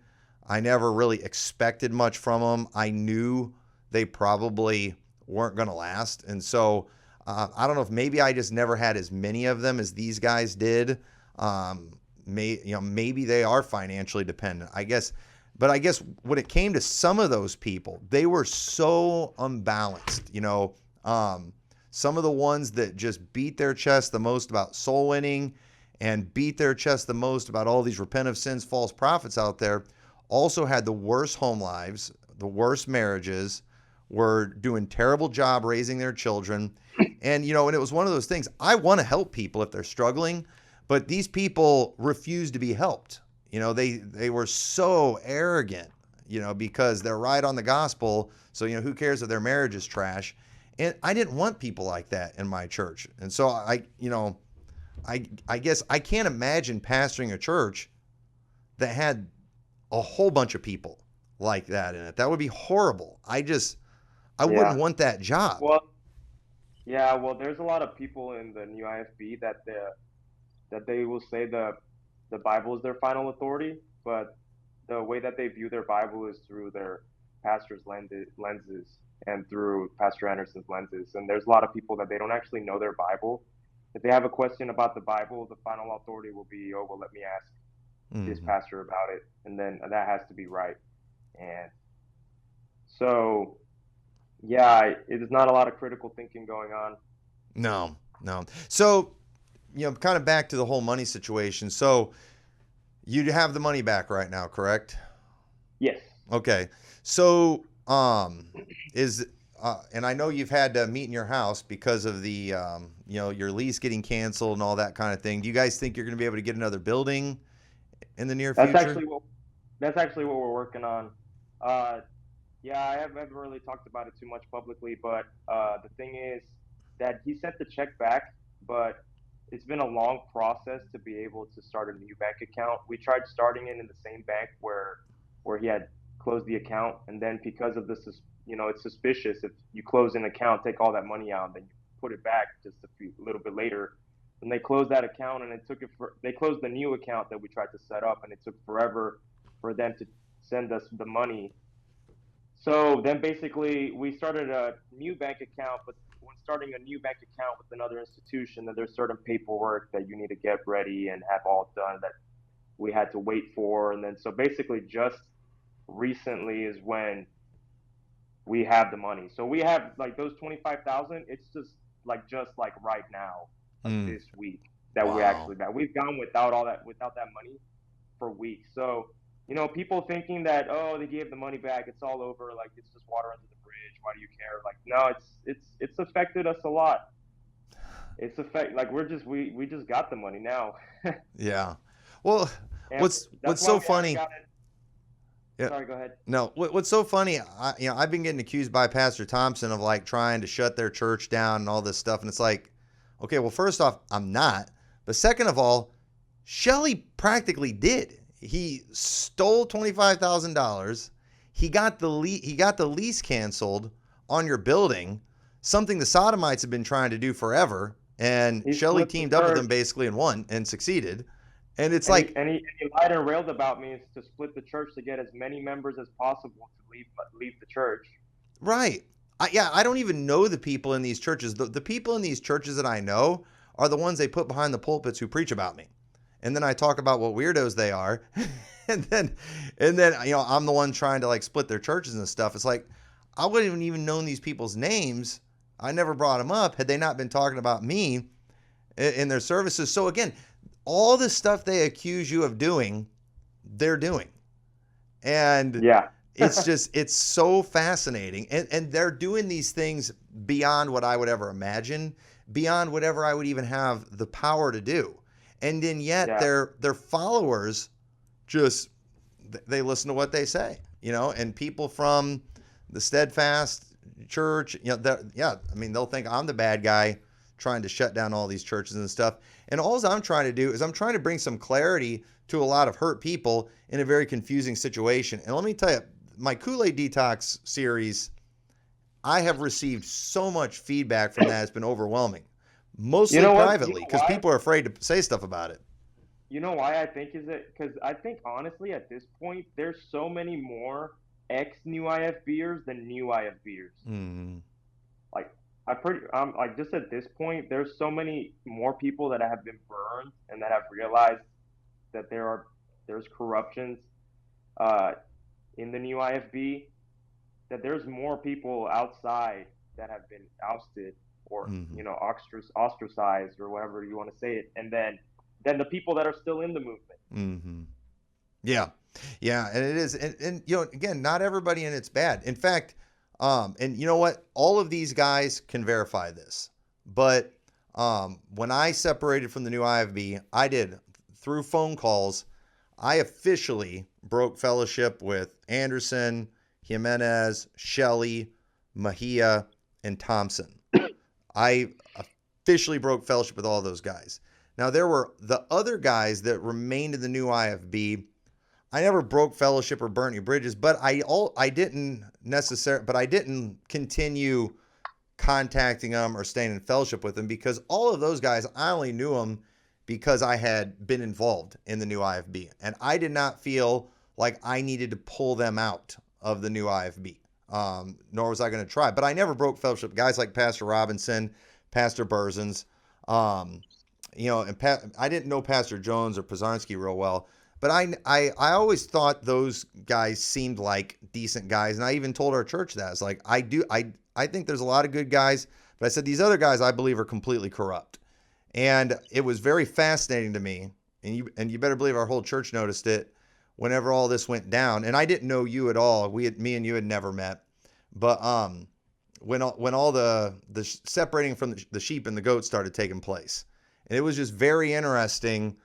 I never really expected much from them. I knew they probably weren't going to last. And so I don't know if maybe I just never had as many of them as these guys did. Maybe they are financially dependent, I guess. But I guess when it came to some of those people, they were so unbalanced. Some of the ones that just beat their chest the most about soul winning and beat their chest the most about all these repent of sins, false prophets out there also had the worst home lives, the worst marriages, were doing terrible job raising their children. And, and it was one of those things. I want to help people if they're struggling, but these people refuse to be helped. They were so arrogant, because they're right on the gospel. So, who cares if their marriage is trash? And I didn't want people like that in my church. And so I guess I can't imagine pastoring a church that had a whole bunch of people like that in it. That would be horrible. I Yeah. wouldn't want that job. Well, yeah. Well, there's a lot of people in the new IFB that they will say the Bible is their final authority, but the way that they view their Bible is through their pastor's lenses and through Pastor Anderson's lenses. And there's a lot of people that they don't actually know their Bible. If they have a question about the Bible, the final authority will be, oh, well, let me ask this pastor about it, and then that has to be right. And so, yeah, there's not a lot of critical thinking going on. No. So, kind of back to the whole money situation. So you have the money back right now, correct? Yes. Okay. So, and I know you've had to meet in your house because of the, your lease getting canceled and all that kind of thing. Do you guys think you're going to be able to get another building in the near future? That's actually what we're working on. Yeah, I haven't really talked about it too much publicly, but the thing is that he sent the check back, but it's been a long process to be able to start a new bank account. We tried starting it in the same bank where he had closed the account, and then because of this, it's suspicious if you close an account, take all that money out, then you put it back just a little bit later. And they closed that account, and they closed the new account that we tried to set up, and it took forever for them to send us the money. So then basically we started a new bank account, but when starting a new bank account with another institution, that there's certain paperwork that you need to get ready and have all done that we had to wait for. And then so basically just recently is when we have the money. So we have like those 25,000. It's just like right now, like this week that we actually got. We've gone without that money for weeks. So, you know, people thinking that, oh, they gave the money back, it's all over, like it's just water under the bridge. Why do you care? Like, no, it's affected us a lot. Like we just got the money now. Yeah. Well, and what's so funny? Yeah. Sorry, go ahead. No, what's so funny, I've been getting accused by Pastor Thompson of like trying to shut their church down and all this stuff. And it's like, okay, well, first off, I'm not. But second of all, Shelley practically did. He stole $25,000. He got the lease canceled on your building, something the Sodomites have been trying to do forever. And Shelley teamed up with him basically and won and succeeded. And it's he lied and railed about me to split the church to get as many members as possible to leave the church. Right. I don't even know the people in these churches. The people in these churches that I know are the ones they put behind the pulpits who preach about me. And then I talk about what weirdos they are. and then I'm the one trying to like split their churches and stuff. It's like, I wouldn't have even known these people's names. I never brought them up had they not been talking about me in their services. So again, all the stuff they accuse you of doing, they're doing. And yeah. it's so fascinating. And they're doing these things beyond what I would ever imagine, beyond whatever I would even have the power to do. And then yet their followers just, they listen to what they say, and people from the Steadfast Church, they'll think I'm the bad guy trying to shut down all these churches and stuff. And all I'm trying to do is I'm trying to bring some clarity to a lot of hurt people in a very confusing situation. And let me tell you, my Kool-Aid Detox series, I have received so much feedback from that. It's been overwhelming, mostly privately, because people are afraid to say stuff about it. You know why I think is it? Because I think honestly at this point, there's so many more ex-new IFBers than new IFBers. Mm-hmm. Like just at this point, there's so many more people that have been burned and that have realized that there's corruptions in the new IFB, that there's more people outside that have been ousted or ostracized or whatever you want to say it, and then the people that are still in the movement. Mm-hmm. Yeah, and it is, and again, not everybody in it's bad. In fact. And you know what? All of these guys can verify this. But when I separated from the new IFB, I did, through phone calls, I officially broke fellowship with Anderson, Jimenez, Shelley, Mejia, and Thompson. I officially broke fellowship with all those guys. Now, there were the other guys that remained in the new IFB. I never broke fellowship or burnt any bridges, but I didn't continue contacting them or staying in fellowship with them, because all of those guys, I only knew them because I had been involved in the new IFB, and I did not feel like I needed to pull them out of the new IFB, nor was I going to try. But I never broke fellowship. Guys like Pastor Robinson, Pastor Berzins, and I didn't know Pastor Jones or Pazarski real well. But I always thought those guys seemed like decent guys. And I even told our church that. It's like, I think there's a lot of good guys, but I said, these other guys I believe are completely corrupt. And it was very fascinating to me. And you better believe our whole church noticed it whenever all this went down. And I didn't know you at all. Me and you had never met. But when all the separating from the sheep and the goats started taking place. And it was just very interesting,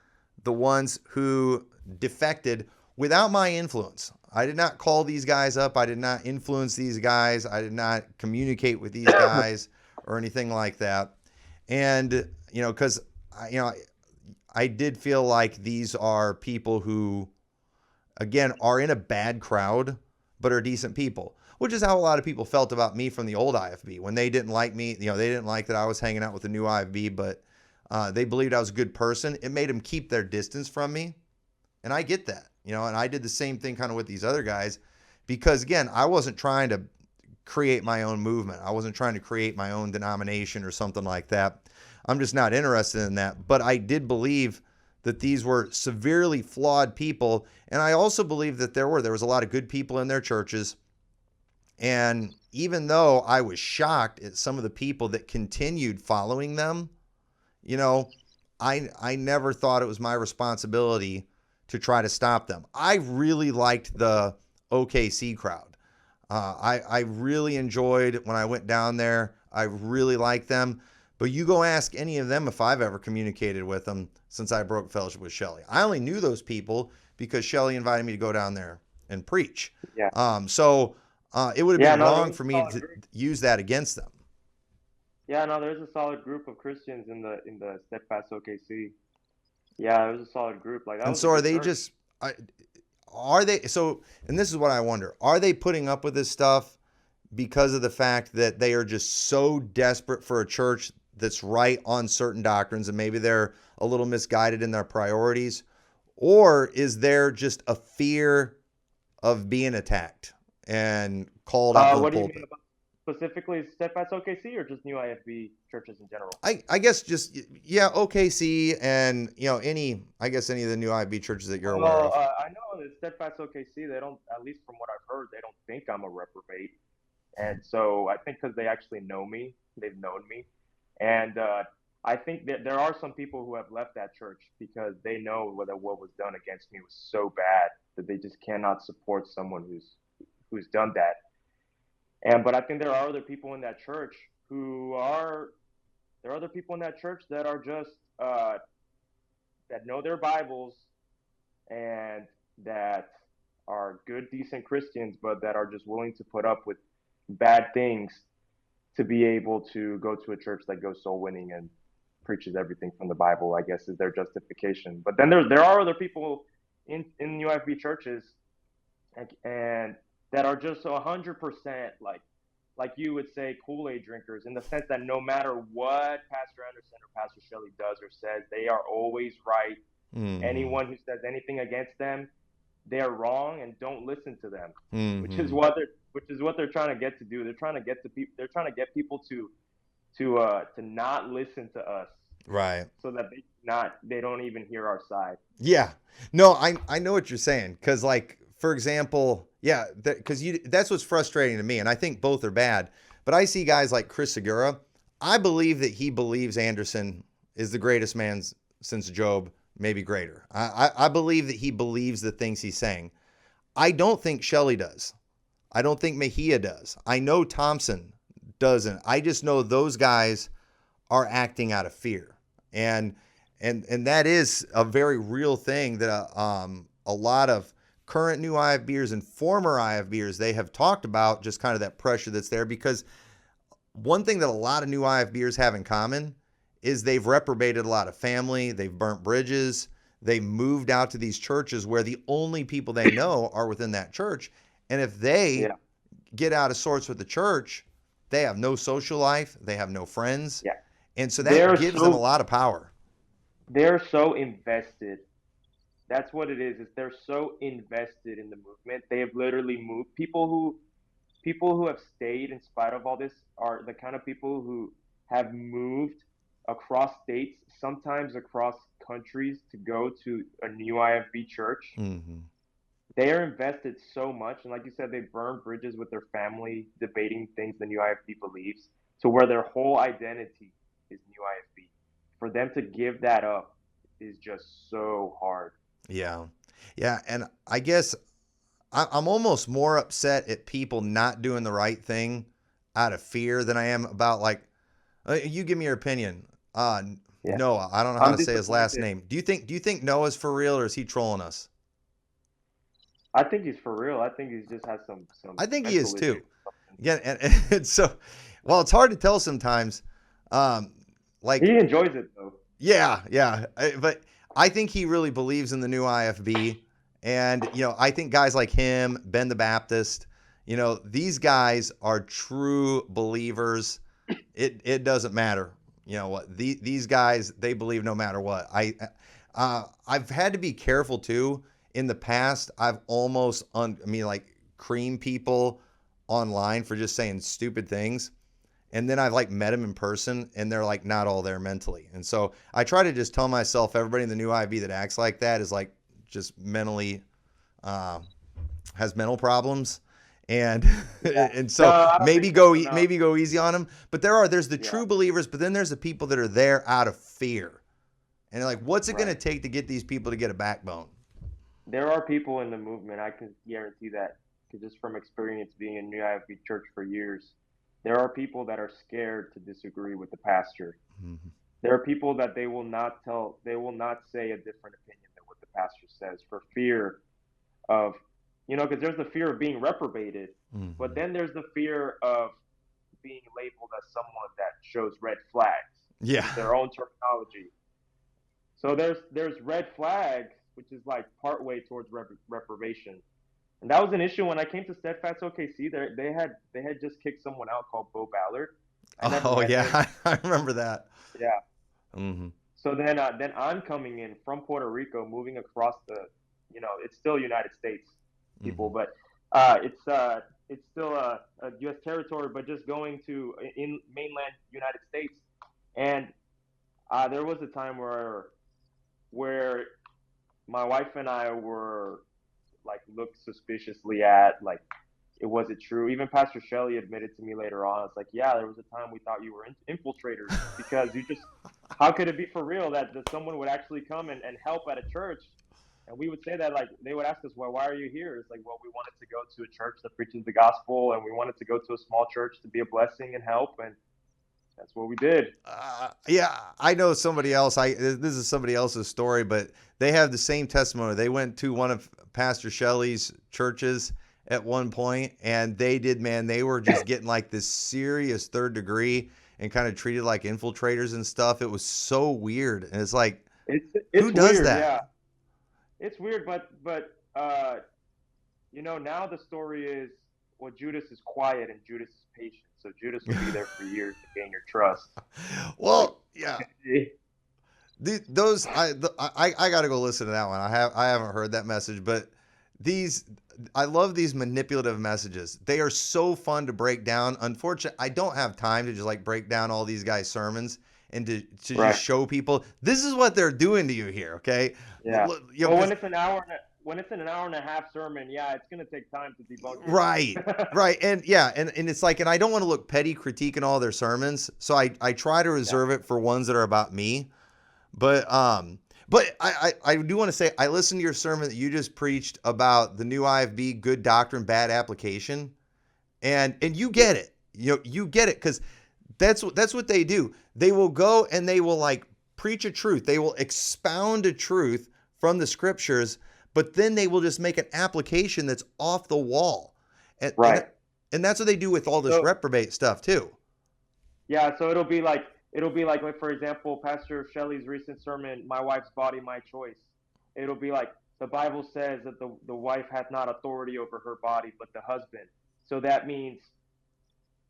the ones who defected without my influence. I did not call these guys up. I did not influence these guys. I did not communicate with these guys or anything like that. And, because, I did feel like these are people who, again, are in a bad crowd, but are decent people, which is how a lot of people felt about me from the old IFB. When they didn't like me, they didn't like that I was hanging out with the new IFB, but they believed I was a good person. It made them keep their distance from me. And I get that, and I did the same thing kind of with these other guys, because again, I wasn't trying to create my own movement. I wasn't trying to create my own denomination or something like that. I'm just not interested in that. But I did believe that these were severely flawed people. And I also believe that there was a lot of good people in their churches. And even though I was shocked at some of the people that continued following them, you know, I never thought it was my responsibility to try to stop them. I really liked the OKC crowd. I really enjoyed when I went down there. I really liked them. But you go ask any of them if I've ever communicated with them since I broke fellowship with Shelly. I only knew those people because Shelly invited me to go down there and preach. Yeah. So it would have been wrong for me to group. use that against them. Yeah, no, there's a solid group of Christians in the Steadfast OKC. Yeah, it was a solid group. Like that And was so a are good they church. just, are they, so, and this is what I wonder, are they putting up with this stuff because of the fact that they are just so desperate for a church that's right on certain doctrines and maybe they're a little misguided in their priorities? Or is there just a fear of being attacked and called out to the What do you pulpit? mean about specifically Steadfast OKC or just new IFB churches in general? I guess just, yeah, OKC and, you know, any of the new IB churches that you're aware Well, of. I know that Steadfast OKC, they don't, at least from what I've heard, they don't think I'm a reprobate. And so I think because they actually know me, they've known me. And I think that there are some people who have left that church because they know whether what was done against me was so bad that they just cannot support someone who's done that. But I think there are other people in that church there are other people in that church that are just that know their Bibles and that are good, decent Christians, but that are just willing to put up with bad things to be able to go to a church that goes soul winning and preaches everything from the Bible, I guess, is their justification. But then there are other people in UFB churches and that are just 100% like you would say Kool-Aid drinkers, in the sense that no matter what Pastor Anderson or Pastor Shelley does or says, they are always right. Anyone who says anything against them, they are wrong, and don't listen to them. Which is what they're trying to get to do. They're trying to get people to not listen to us, Right. so that they don't even hear our side. Yeah. No, I know what you're saying. Cause like, for example, yeah, that's what's frustrating to me. And I think both are bad, but I see guys like Chris Segura. I believe that he believes Anderson is the greatest man since Job, maybe greater. I believe that he believes the things he's saying. I don't think Shelley does. I don't think Mejia does. I know Thompson doesn't. I just know those guys are acting out of fear. And that is a very real thing that a lot of current new IFBers and former IFBers, they have talked about, just kind of that pressure that's there. Because one thing that a lot of new IFBers have in common is they've reprobated a lot of family, they've burnt bridges, they moved out to these churches where the only people they know are within that church. And if they get out of sorts with the church, they have no social life, they have no friends. Yeah. And so that gives them a lot of power. They're so invested. That's what it is they're so invested in the movement. They have literally moved. People who have stayed in spite of all this are the kind of people who have moved across states, sometimes across countries, to go to a new IFB church. Mm-hmm. They are invested so much, and like you said, they burn bridges with their family, debating things the new IFB believes, to where their whole identity is new IFB. For them to give that up is just so hard. Yeah. Yeah. And I guess I'm almost more upset at people not doing the right thing out of fear than I am about, like, you give me your opinion. Noah, I don't know how to say his last name. Do you think Noah's for real, or is he trolling us? I think he's for real. I think he just has some I think he is too. Yeah. And so, well, it's hard to tell sometimes. Like, he enjoys it though. Yeah. Yeah. But I think he really believes in the new IFB. And, you know, I think guys like him, Ben the Baptist, you know, these guys are true believers. It doesn't matter. You know what? These guys, they believe no matter what. I've had to be careful too. In the past, I've almost, like, creamed people online for just saying stupid things. And then I've like met them in person and they're like not all there mentally. And so I try to just tell myself everybody in the new IB that acts like that is like just mentally has mental problems. And and so maybe go easy on them. But there's the true believers, but then there's the people that are there out of fear. And they're like, what's it going to take to get these people to get a backbone? There are people in the movement, I can guarantee that, just from experience being in New IFB Church for years. There are people that are scared to disagree with the pastor. Mm-hmm. There are people that they will not say a different opinion than what the pastor says for fear of, because there's the fear of being reprobated, mm-hmm. but then there's the fear of being labeled as someone that shows red flags. Yeah. Their own terminology. So there's red flags, which is like partway towards reprobation. And that was an issue when I came to Steadfast OKC. They had just kicked someone out called Bo Ballard. Oh yeah, I remember that. Yeah. Mm-hmm. So then I'm coming in from Puerto Rico, moving across it's still United States people, mm-hmm. but it's still a U.S. territory, but just going to in mainland United States. And there was a time where my wife and I were like looked suspiciously at, like, was it true? Even Pastor Shelley admitted to me later on, it's like, yeah, there was a time we thought you were infiltrators because how could it be for real that someone would actually come and help at a church? And we would say that, like, they would ask us, well, why are you here? It's like, well, we wanted to go to a church that preaches the gospel, and we wanted to go to a small church to be a blessing and help, and that's what we did. Yeah, I know somebody else. This is somebody else's story, but they have the same testimony. They went to one of Pastor Shelley's churches at one point, and they were just getting like this serious third degree and kind of treated like infiltrators and stuff. It was so weird, and it's like, who does that? Yeah, it's weird, but now the story is, well, Judas is quiet and Judas is patient. So Judas will be there for years to gain your trust. Well, yeah. I got to go listen to that one. I haven't heard that message, but I love these manipulative messages. They are so fun to break down. Unfortunately, I don't have time to just like break down all these guys' sermons and to just show people this is what they're doing to you here. Okay. Yeah. When it's an hour and a half sermon, it's going to take time to debunk it. Right. And it's like, and I don't want to look petty critiquing all their sermons. So I try to reserve it for ones that are about me. But I do want to say, I listened to your sermon that you just preached about the new IFB, good doctrine, bad application. And you get it. You get it. Cause that's what they do. They will go and they will like preach a truth. They will expound a truth from the scriptures, but then they will just make an application that's off the wall. And that's what they do with all this reprobate stuff too. Yeah. So it'll be like, for example, Pastor Shelley's recent sermon, My Wife's Body, My Choice. It'll be like, the Bible says that the wife hath not authority over her body, but the husband. So that means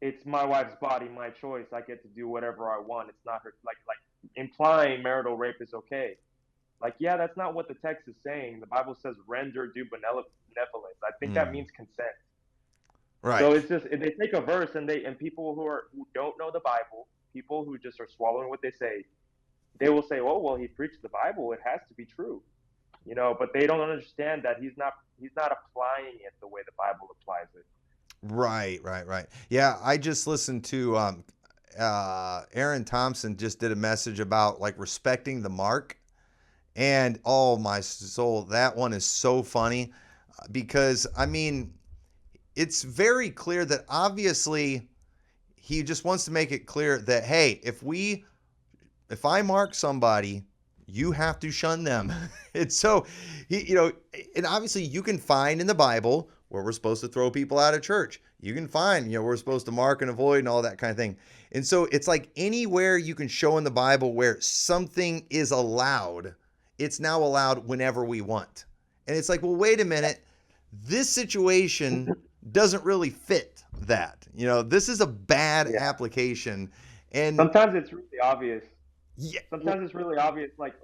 it's my wife's body, my choice. I get to do whatever I want. It's not her, like implying marital rape is okay. Like, yeah, that's not what the text is saying. The Bible says render due benevolence. I think that means consent. Right. So it's just, they take a verse and people who don't know the Bible, people who just are swallowing what they say, they will say, oh, well, he preached the Bible. It has to be true. But they don't understand that he's not applying it the way the Bible applies it. Right. Yeah, I just listened to Aaron Thompson just did a message about like respecting the mark. And oh my soul, that one is so funny because I mean, it's very clear that obviously he just wants to make it clear that, hey, if I mark somebody, you have to shun them. It's so, and obviously you can find in the Bible where we're supposed to throw people out of church. You can find, we're supposed to mark and avoid and all that kind of thing. And so it's like anywhere you can show in the Bible where something is allowed, it's now allowed whenever we want. And it's like, well, wait a minute. This situation doesn't really fit that. This is a bad application. And sometimes it's really obvious. Yeah. Sometimes it's really obvious. Like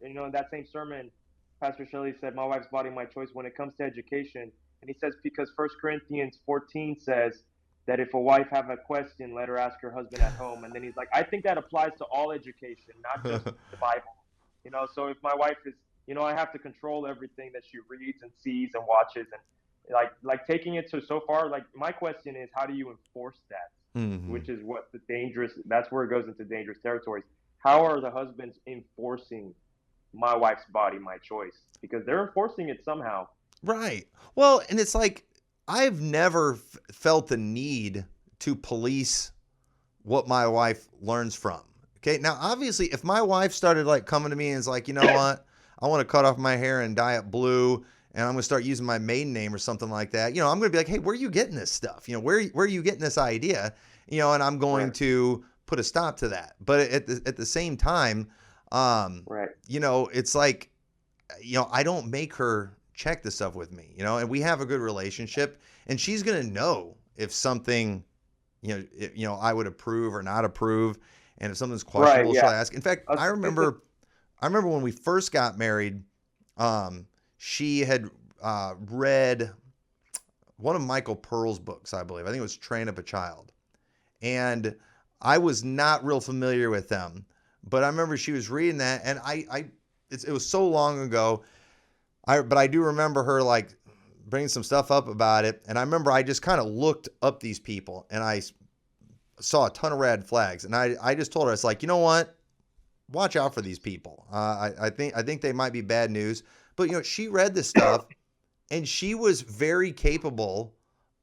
in that same sermon, Pastor Shelley said, my wife's body, my choice. When it comes to education, And he says, because 1 Corinthians 14 says that if a wife have a question, let her ask her husband at home. And then he's like, I think that applies to all education, not just the Bible. So if my wife is, I have to control everything that she reads and sees and watches, and like taking it to so far. Like, my question is, how do you enforce that? Which is what that's where it goes into dangerous territories. How are the husbands enforcing my wife's body, my choice? Because they're enforcing it somehow. Right. Well, and it's like, I've never felt the need to police what my wife learns from. Okay. Now, obviously, if my wife started like coming to me and is like, you know what, I want to cut off my hair and dye it blue, and I'm going to start using my maiden name or something like that, I'm going to be like, hey, where are you getting this stuff? Where are you getting this idea? And I'm going to put a stop to that. But at the same time, it's like, I don't make her check the stuff with me, and we have a good relationship, and she's going to know if something, I would approve or not approve. And if something's questionable, she'll ask. In fact, I remember when we first got married, she had read one of Michael Pearl's books, I believe. I think it was Train Up a Child. And I was not real familiar with them. But I remember she was reading that, and it was so long ago. But I do remember her like bringing some stuff up about it. And I remember I just kind of looked up these people, and I saw a ton of red flags. And I just told her, it's like, you know what? Watch out for these people. I think they might be bad news. But, she read this stuff, and she was very capable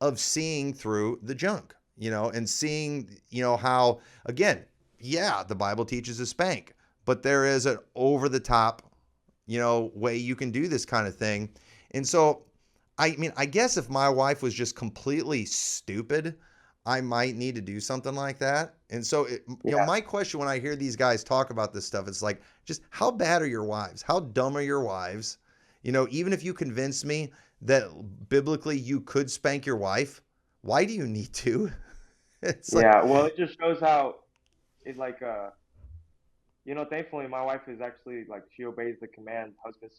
of seeing through the junk, and seeing, how, again, the Bible teaches to spank, but there is an over the top, way you can do this kind of thing. And so, I guess if my wife was just completely stupid, I might need to do something like that. And so, my question when I hear these guys talk about this stuff, it's like, just how bad are your wives? How dumb are your wives? Even if you convince me that biblically you could spank your wife, why do you need to? It's well, it just shows how it thankfully my wife is actually like, she obeys the command, husbands,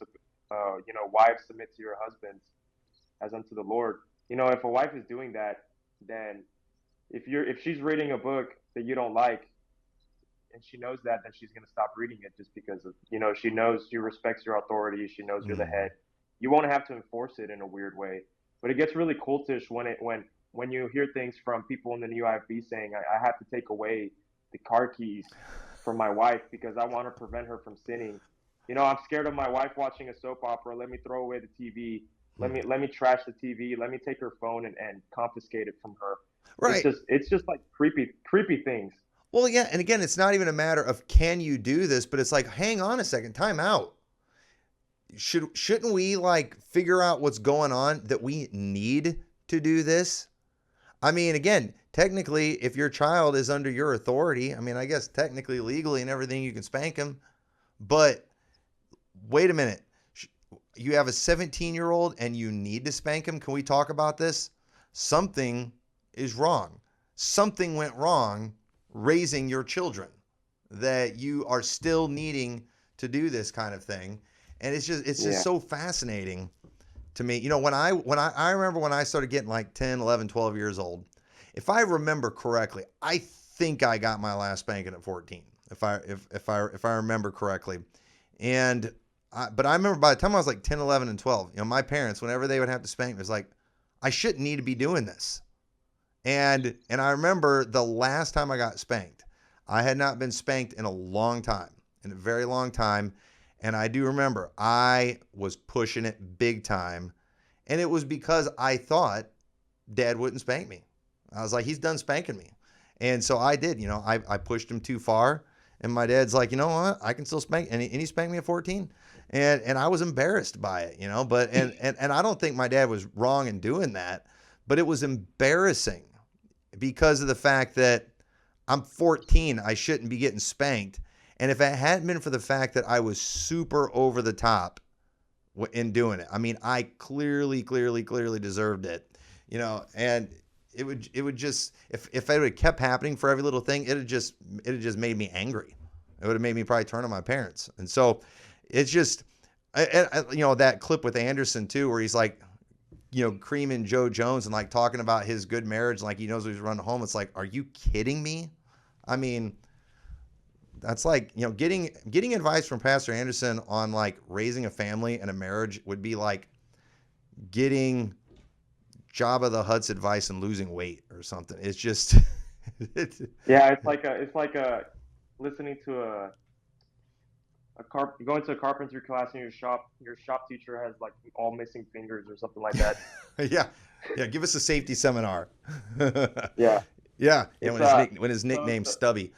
wives submit to your husbands as unto the Lord. If a wife is doing that, then if she's reading a book that you don't like, and she knows that, then she's going to stop reading it just because of, she knows, she respects your authority. She knows you're the head. You won't have to enforce it in a weird way, but it gets really cultish when you hear things from people in the new IFB saying, I have to take away the car keys from my wife because I want to prevent her from sinning. I'm scared of my wife watching a soap opera. Let me throw away the TV. Let me trash the TV. Let me take her phone and confiscate it from her. Right. It's just like creepy things. Well, yeah, and again, it's not even a matter of can you do this, but it's like, hang on a second, time out. Shouldn't we like figure out what's going on that we need to do this? Again, technically, if your child is under your authority, I guess technically, legally and everything, you can spank him. But wait a minute. You have a 17-year-old and you need to spank him? Can we talk about this? Something is wrong. Something went wrong raising your children that you are still needing to do this kind of thing. And it's just so fascinating to me. When I remember when I started getting like 10, 11, 12 years old, if I remember correctly, I think I got my last spanking at 14, if I remember correctly. But I remember by the time I was like 10, 11, and 12, my parents, whenever they would have to spank me, it was like, I shouldn't need to be doing this. And I remember the last time I got spanked, I had not been spanked in a long time, in a very long time. And I do remember I was pushing it big time. And it was because I thought Dad wouldn't spank me. I was like, he's done spanking me. And so I did, I pushed him too far. And my dad's like, you know what? I can still spank. And he spanked me at 14. And I was embarrassed by it, but, and I don't think my dad was wrong in doing that, but it was embarrassing because of the fact that I'm 14. I shouldn't be getting spanked. And if it hadn't been for the fact that I was super over the top in doing it, I clearly deserved it, and it would just, if it would have kept happening for every little thing, it had just made me angry. It would have made me probably turn on my parents. And so it's just, that clip with Anderson too, where he's like, creaming Joe Jones and like talking about his good marriage, like he knows he's running home. It's like, are you kidding me? I mean, that's like, getting advice from Pastor Anderson on like raising a family and a marriage would be like getting Jabba the Hutt's advice and losing weight or something. It's just, Yeah, it's like listening to going to a carpentry class in your shop teacher has like all missing fingers or something like that. yeah. Give us a safety seminar. Yeah. Yeah. When his nickname's Stubby.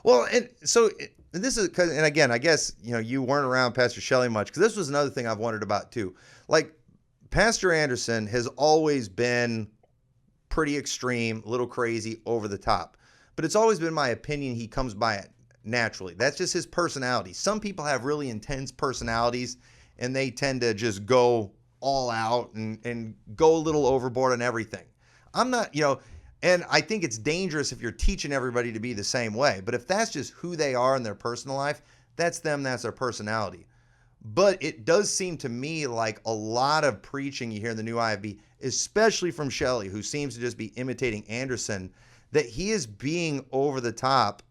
Well, and so this is because, and again, I guess, you weren't around Pastor Shelley much, because this was another thing I've wondered about too. Like, Pastor Anderson has always been pretty extreme, a little crazy, over the top. But it's always been my opinion he comes by it naturally. That's just his personality. Some people have really intense personalities, and they tend to just go all out and go a little overboard on everything. I'm not, and I think it's dangerous if you're teaching everybody to be the same way. But if that's just who they are in their personal life, that's them, that's their personality. But it does seem to me like a lot of preaching you hear in the new IFB, especially from Shelley, who seems to just be imitating Anderson, that he is being over the top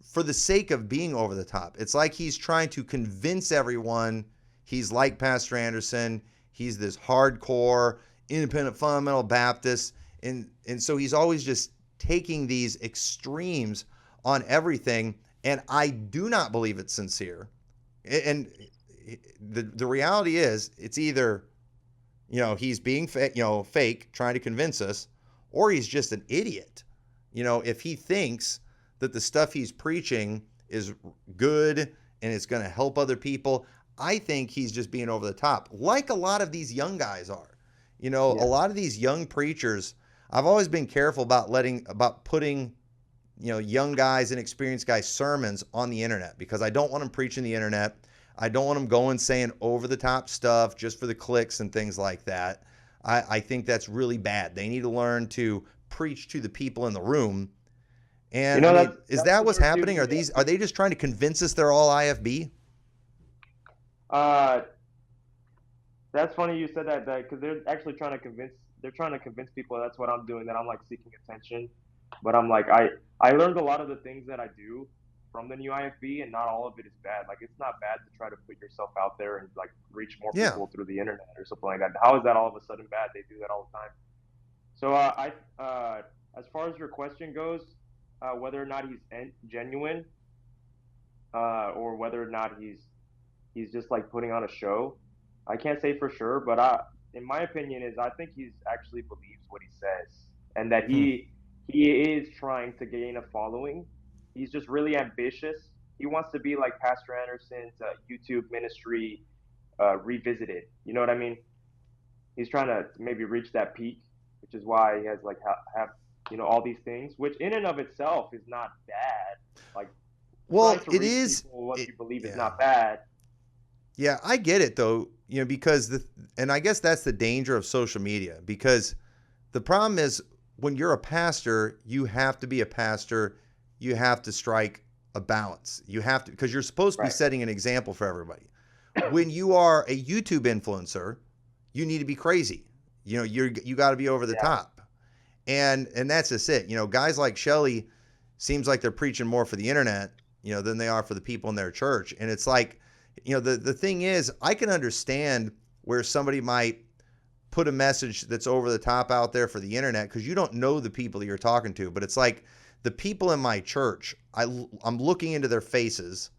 for the sake of being over the top. It's like he's trying to convince everyone he's like Pastor Anderson. He's this hardcore, independent, fundamental Baptist. And so he's always just taking these extremes on everything. And I do not believe it's sincere. And the reality is, it's either, he's being fake, trying to convince us, or he's just an idiot. If he thinks that the stuff he's preaching is good and it's going to help other people, I think he's just being over the top, like a lot of these young guys are. A lot of these young preachers, I've always been careful about putting, young guys and experienced guys' sermons on the internet, because I don't want them preaching the internet. I don't want them going saying over the top stuff just for the clicks and things like that. I think that's really bad. They need to learn to preach to the people in the room. And is that what's happening? Are they just trying to convince us they're all IFB? That's funny you said that because they're actually trying to convince people that's what I'm doing, that I'm like seeking attention. But I'm like, I learned a lot of the things that I do from the new IFB, and not all of it is bad. Like, it's not bad to try to put yourself out there and like reach more people through the internet or something like that. How is that all of a sudden bad? They do that all the time. So as far as your question goes, whether or not he's genuine, or whether or not he's just like putting on a show, I can't say for sure. But in my opinion, I think he's actually believes what he says, and that he is trying to gain a following. He's just really ambitious. He wants to be like Pastor Anderson's YouTube ministry revisited. You know what I mean? He's trying to maybe reach that peak, which is why he has like have all these things, which in and of itself is not bad. Like, well, it is. What you believe is not bad. Yeah, I get it though. Because and I guess that's the danger of social media, because the problem is when you're a pastor, you have to be a pastor. You have to strike a balance. You have to, because you're supposed to be setting an example for everybody. When you are a YouTube influencer, you need to be crazy. You got to be over the top. And that's just it. Guys like Shelley seems like they're preaching more for the internet, than they are for the people in their church. And it's like, the thing is, I can understand where somebody might put a message that's over the top out there for the internet, because you don't know the people that you're talking to. But it's like the people in my church, I'm looking into their faces.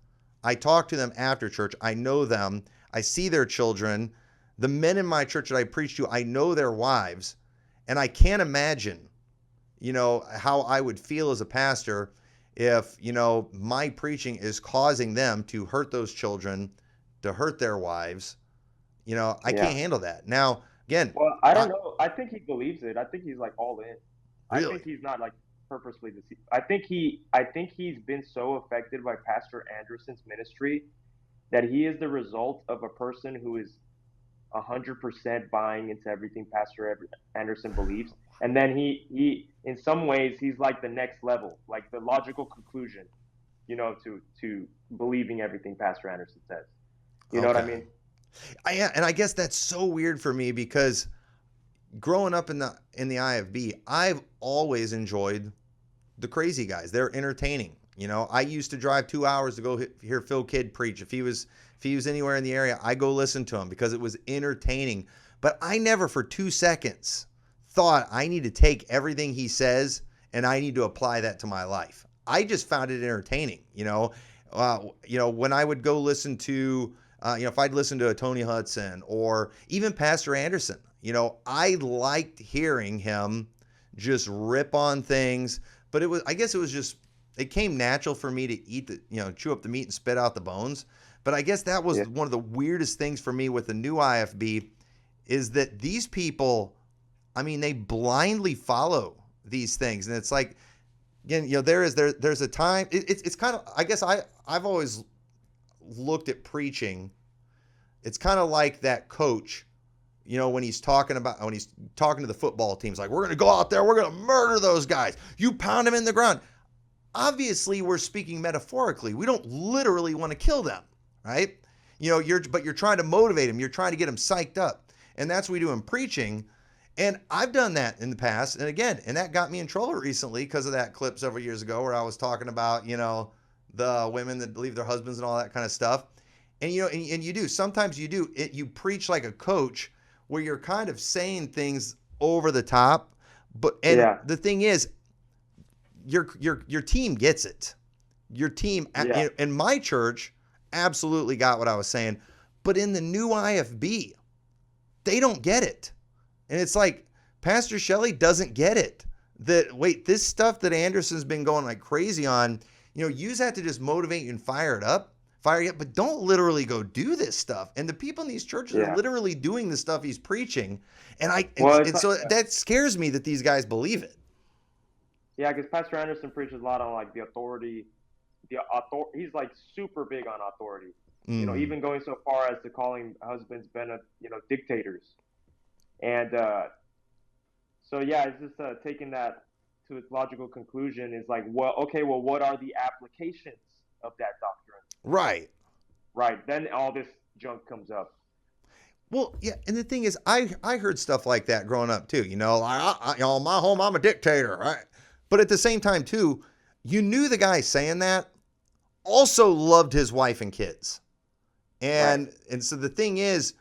I talk to them after church. I know them. I see their children. The men in my church that I preach to, I know their wives. And I can't imagine, how I would feel as a pastor if, my preaching is causing them to hurt those children, to hurt their wives. I can't handle that. Now, again. Well, I don't know. I think he believes it. I think he's like all in. Really? I think he's not like purposely deceived. I think he's been so affected by Pastor Anderson's ministry that he is the result of a person who is 100% buying into everything Pastor Anderson believes. And then he in some ways, he's like the next level, like the logical conclusion, to believing everything Pastor Anderson says. You know what I mean? And I guess that's so weird for me, because, growing up in the IFB, I've always enjoyed the crazy guys. They're entertaining. You know, I used to drive 2 hours to go hear Phil Kidd preach. If he was anywhere in the area, I go listen to him because it was entertaining. But I never for 2 seconds thought I need to take everything he says and I need to apply that to my life. I just found it entertaining. When I would go listen to, if I'd listen to a Tony Hudson or even Pastor Anderson, I liked hearing him just rip on things. But it came natural for me to eat chew up the meat and spit out the bones. But I guess that was one of the weirdest things for me with the new IFB is that these people, they blindly follow these things. And it's like, again, there's a time, it's kind of, I guess I've always looked at preaching. It's kind of like that coach, when he's talking to the football teams, like, we're going to go out there, we're going to murder those guys. You pound them in the ground. Obviously, we're speaking metaphorically. We don't literally want to kill them, right? But you're trying to motivate them. You're trying to get them psyched up. And that's what we do in preaching. And I've done that in the past. And that got me in trouble recently because of that clip several years ago where I was talking about, the women that leave their husbands and all that kind of stuff. And, and you do. Sometimes you do. You preach like a coach where you're kind of saying things over the top. The thing is, your team gets it. Your team in my church absolutely got what I was saying. But in the new IFB, they don't get it. And it's like, Pastor Shelley doesn't get it. This stuff that Anderson's been going like crazy on, use that to just motivate you and fire you up, but don't literally go do this stuff. And the people in these churches are literally doing the stuff he's preaching. That scares me that these guys believe it. Yeah, because Pastor Anderson preaches a lot on like the authority. He's like super big on authority. Even going so far as to calling husbands dictators. And it's just taking that to its logical conclusion is like, what are the applications of that doctrine? Right. Then all this junk comes up. Well, yeah, and the thing is, I heard stuff like that growing up too. In my home, I'm a dictator, right? But at the same time too, you knew the guy saying that also loved his wife and kids, and so the thing is,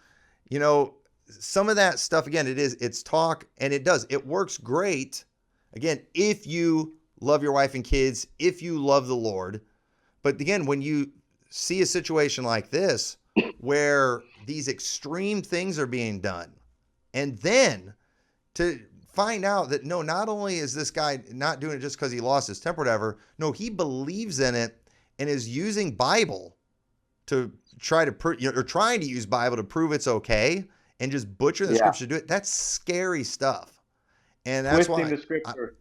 some of that stuff, again, it's talk, and it works great, again, if you love your wife and kids, if you love the Lord. But again, when you see a situation like this, where these extreme things are being done, and then to find out that, no, not only is this guy not doing it just because he lost his temper or whatever, no, he believes in it and is using Bible to trying to use Bible to prove it's okay, and just butcher the scripture to do it. That's scary stuff. And that's twisting the scripture.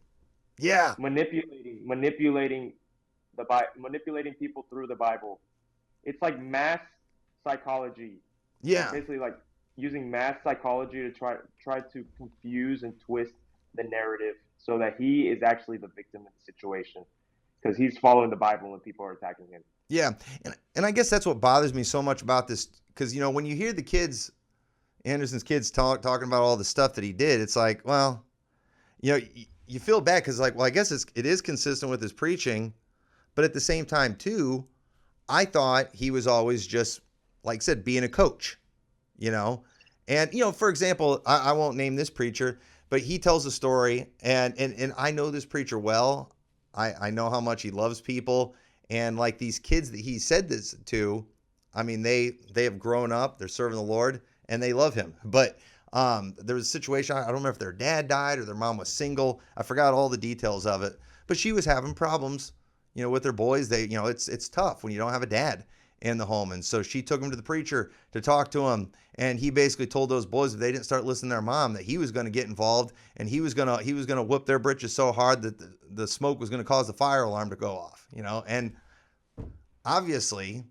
Manipulating the Bible, manipulating people through the Bible. It's like mass psychology. Yeah. Basically like using mass psychology to try to confuse and twist the narrative so that he is actually the victim of the situation because he's following the Bible when people are attacking him. Yeah. And I guess that's what bothers me so much about this, because, when you hear the kids, Anderson's kids talking about all the stuff that he did, it's like, well, you feel bad because, like, well, I guess it is consistent with his preaching, but at the same time too, I thought he was always just, like I said, being a coach, and for example, I won't name this preacher, but he tells a story, and I know this preacher well. I know how much he loves people, and like these kids that he said this to, they have grown up, they're serving the Lord, and they love him. But there was a situation, I don't remember if their dad died or their mom was single. I forgot all the details of it, but she was having problems, with their boys. It's tough when you don't have a dad in the home. And so she took him to the preacher to talk to him. And he basically told those boys if they didn't start listening to their mom, that he was going to get involved, and he was going to whoop their britches so hard that the smoke was going to cause the fire alarm to go off, and obviously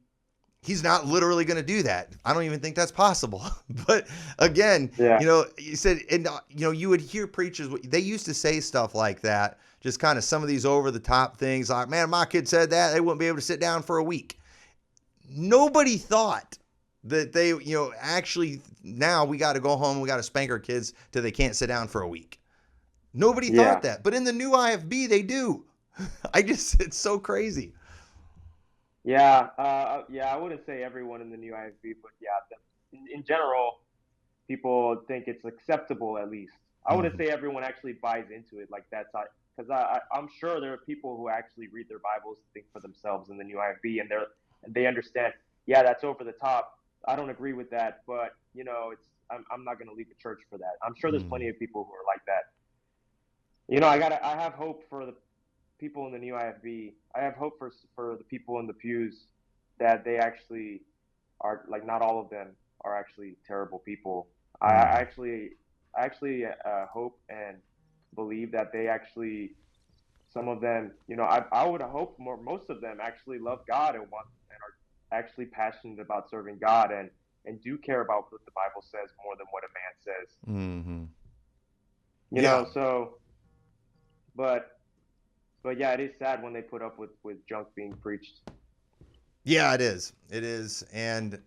he's not literally going to do that. I don't even think that's possible. But again, you said, and you would hear preachers, they used to say stuff like that, just kind of some of these over the top things like, man, my kid said that, they wouldn't be able to sit down for a week. Nobody thought that they, actually now we got to go home. We got to spank our kids till they can't sit down for a week. Nobody Yeah. thought that, but in the new IFB, they do. It's so crazy. Yeah, I wouldn't say everyone in the new IFB, but yeah, in general, people think it's acceptable at least. I wouldn't say everyone actually buys into it like that's because I'm sure there are people who actually read their Bibles and think for themselves in the new IFB, and they understand. Yeah, that's over the top. I don't agree with that, but I'm not going to leave the church for that. I'm sure there's plenty of people who are like that. I have hope for the people in the new IFB. I have hope for the people in the pews that they actually are, like, not all of them are actually terrible people. I actually hope and believe that they actually, some of them, I would hope most of them actually love God and are actually passionate about serving God and do care about what the Bible says more than what a man says. Mm-hmm. So, but yeah, it is sad when they put up with junk being preached. Yeah, it is. It is. And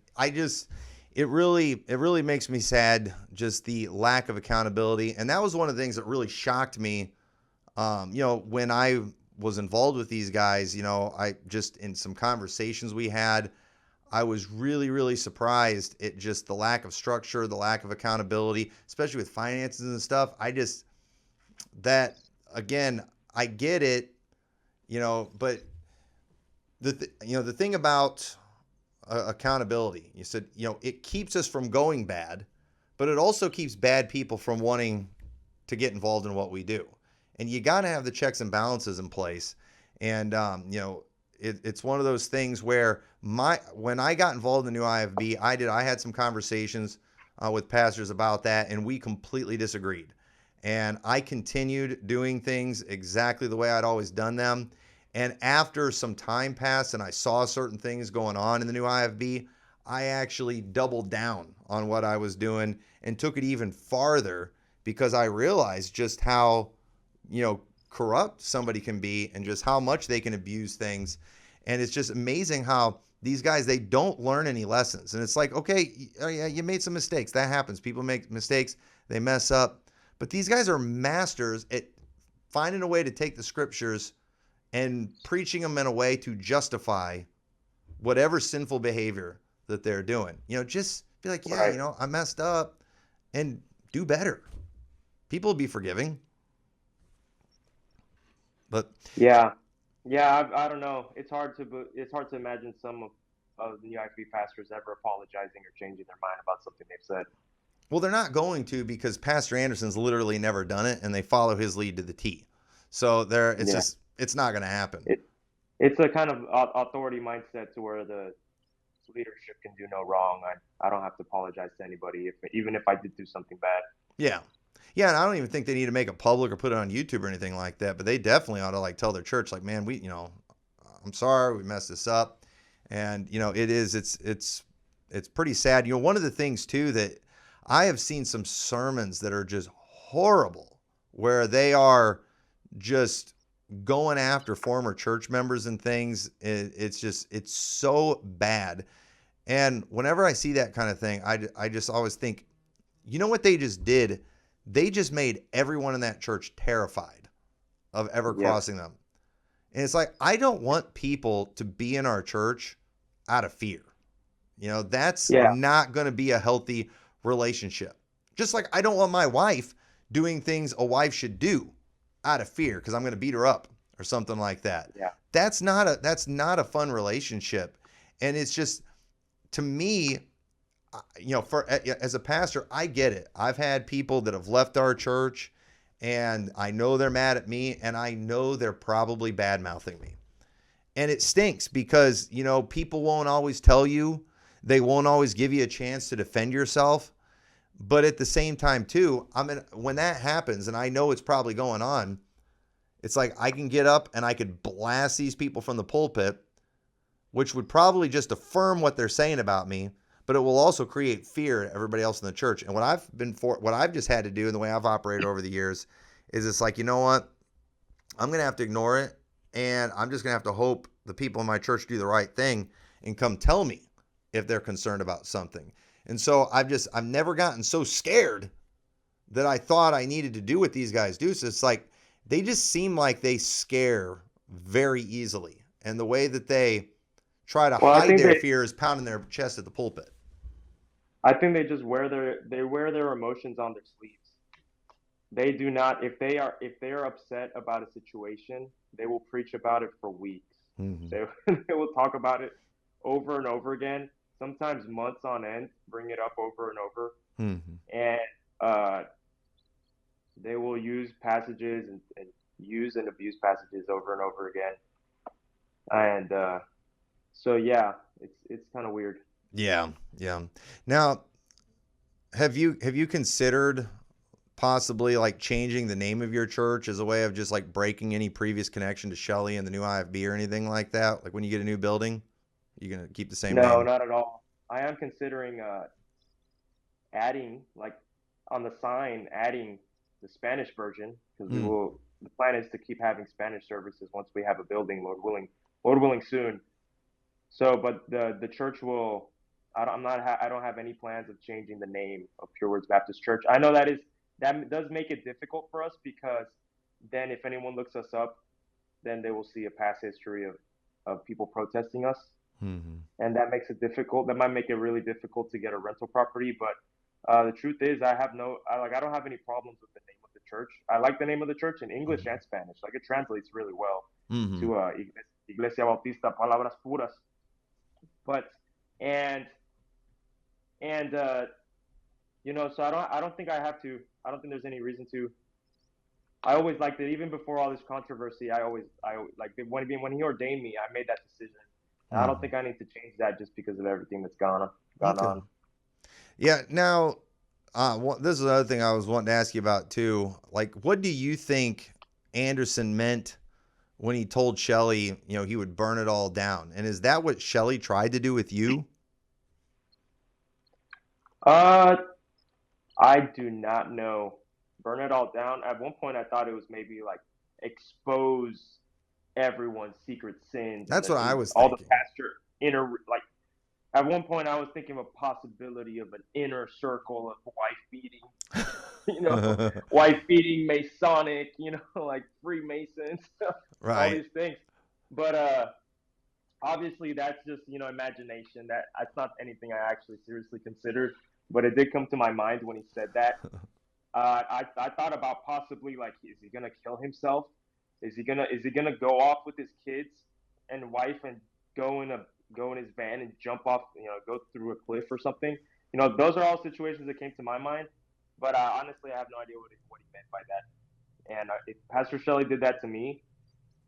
it really makes me sad, just the lack of accountability. And that was one of the things that really shocked me. When I was involved with these guys, I just, in some conversations we had, I was really, really surprised at just the lack of structure, the lack of accountability, especially with finances and stuff. Again, I get it, but the thing about accountability, you said, it keeps us from going bad, but it also keeps bad people from wanting to get involved in what we do. And you got to have the checks and balances in place. And, it's one of those things where when I got involved in the new IFB, I had some conversations with pastors about that, and we completely disagreed. And I continued doing things exactly the way I'd always done them. And after some time passed and I saw certain things going on in the new IFB, I actually doubled down on what I was doing and took it even farther, because I realized just how, corrupt somebody can be and just how much they can abuse things. And it's just amazing how these guys, they don't learn any lessons. And it's like, okay, yeah, you made some mistakes. That happens. People make mistakes. They mess up. But these guys are masters at finding a way to take the scriptures and preaching them in a way to justify whatever sinful behavior that they're doing. Just be like, yeah, Right. I messed up, and do better. People will be forgiving. But Yeah, I don't know. It's hard to imagine some of the IFB pastors ever apologizing or changing their mind about something they've said. well, they're not going to, because Pastor Anderson's literally never done it, and they follow his lead to the T. So it's not going to happen. It's a kind of authority mindset to where the leadership can do no wrong. I don't have to apologize to anybody, even if I did do something bad. Yeah. Yeah, and I don't even think they need to make it public or put it on YouTube or anything like that, but they definitely ought to tell their church, man, I'm sorry, we messed this up. And, it's pretty sad. One of the things too, that I have seen some sermons that are just horrible, where they are just going after former church members and things. It's so bad. And whenever I see that kind of thing, I just always think, what they just did? They just made everyone in that church terrified of ever crossing them. And it's like, I don't want people to be in our church out of fear. That's not going to be a healthy relationship. Just like I don't want my wife doing things a wife should do out of fear because I'm going to beat her up or something like that. Yeah. That's not a fun relationship. And it's just, to me, as a pastor, I get it. I've had people that have left our church, and I know they're mad at me, and I know they're probably bad-mouthing me. And it stinks because, people won't always tell you. They won't always give you a chance to defend yourself. But at the same time, too, when that happens, and I know it's probably going on, it's like I can get up and I could blast these people from the pulpit, which would probably just affirm what they're saying about me, but it will also create fear to everybody else in the church. And what I've just had to do, and the way I've operated over the years, is it's like, you know what? I'm going to have to ignore it, and I'm just going to have to hope the people in my church do the right thing and come tell me if they're concerned about something. And so I've never gotten so scared that I thought I needed to do what these guys do. So it's like, they just seem like they scare very easily. And the way that they try to hide their fear is pounding their chest at the pulpit. I think they just wear their emotions on their sleeves. They do not, if they are upset about a situation, they will preach about it for weeks. Mm-hmm. They will talk about it over and over again, sometimes months on end, bring it up over and over. Mm-hmm. And they will use passages and use and abuse passages over and over again. And so, yeah, it's kind of weird. Yeah. Now, have you considered possibly like changing the name of your church as a way of just like breaking any previous connection to Shelley and the new IFB or anything like that? Like when you get a new building, you're going to keep the same name? No, not at all. I am considering adding, like on the sign, adding the Spanish version, because the plan is to keep having Spanish services once we have a building, Lord willing soon. So, but the church will, I don't have any plans of changing the name of Pure Words Baptist Church. I know that does make it difficult for us, because then if anyone looks us up, then they will see a past history of people protesting us. Mm-hmm. And that makes it difficult. That might make it really difficult to get a rental property. But the truth is, I don't have any problems with the name of the church. I like the name of the church in English and Spanish. Like, it translates really well to Iglesia Bautista Palabras Puras. But so I don't think I have to. I don't think there's any reason to. I always liked it, even before all this controversy. I like when he ordained me, I made that decision. I don't think I need to change that just because of everything that's gone on. Yeah. Now, this is another thing I was wanting to ask you about too. Like, what do you think Anderson meant when he told Shelley, he would burn it all down? And is that what Shelley tried to do with you? I do not know. Burn it all down. At one point, I thought it was maybe like expose everyone's secret sins. That's what I was all thinking. The pastor at one point I was thinking of a possibility of an inner circle of wife beating, wife beating, Masonic, like Freemasons, right. All these things. But obviously that's just, imagination. That's not anything I actually seriously considered, but it did come to my mind when he said that. I thought about possibly, like, is he gonna kill himself? Is he gonna go off with his kids and wife and go in his van and jump off, go through a cliff or something? Those are all situations that came to my mind. But honestly, I have no idea what he meant by that. And if Pastor Shelley did that to me,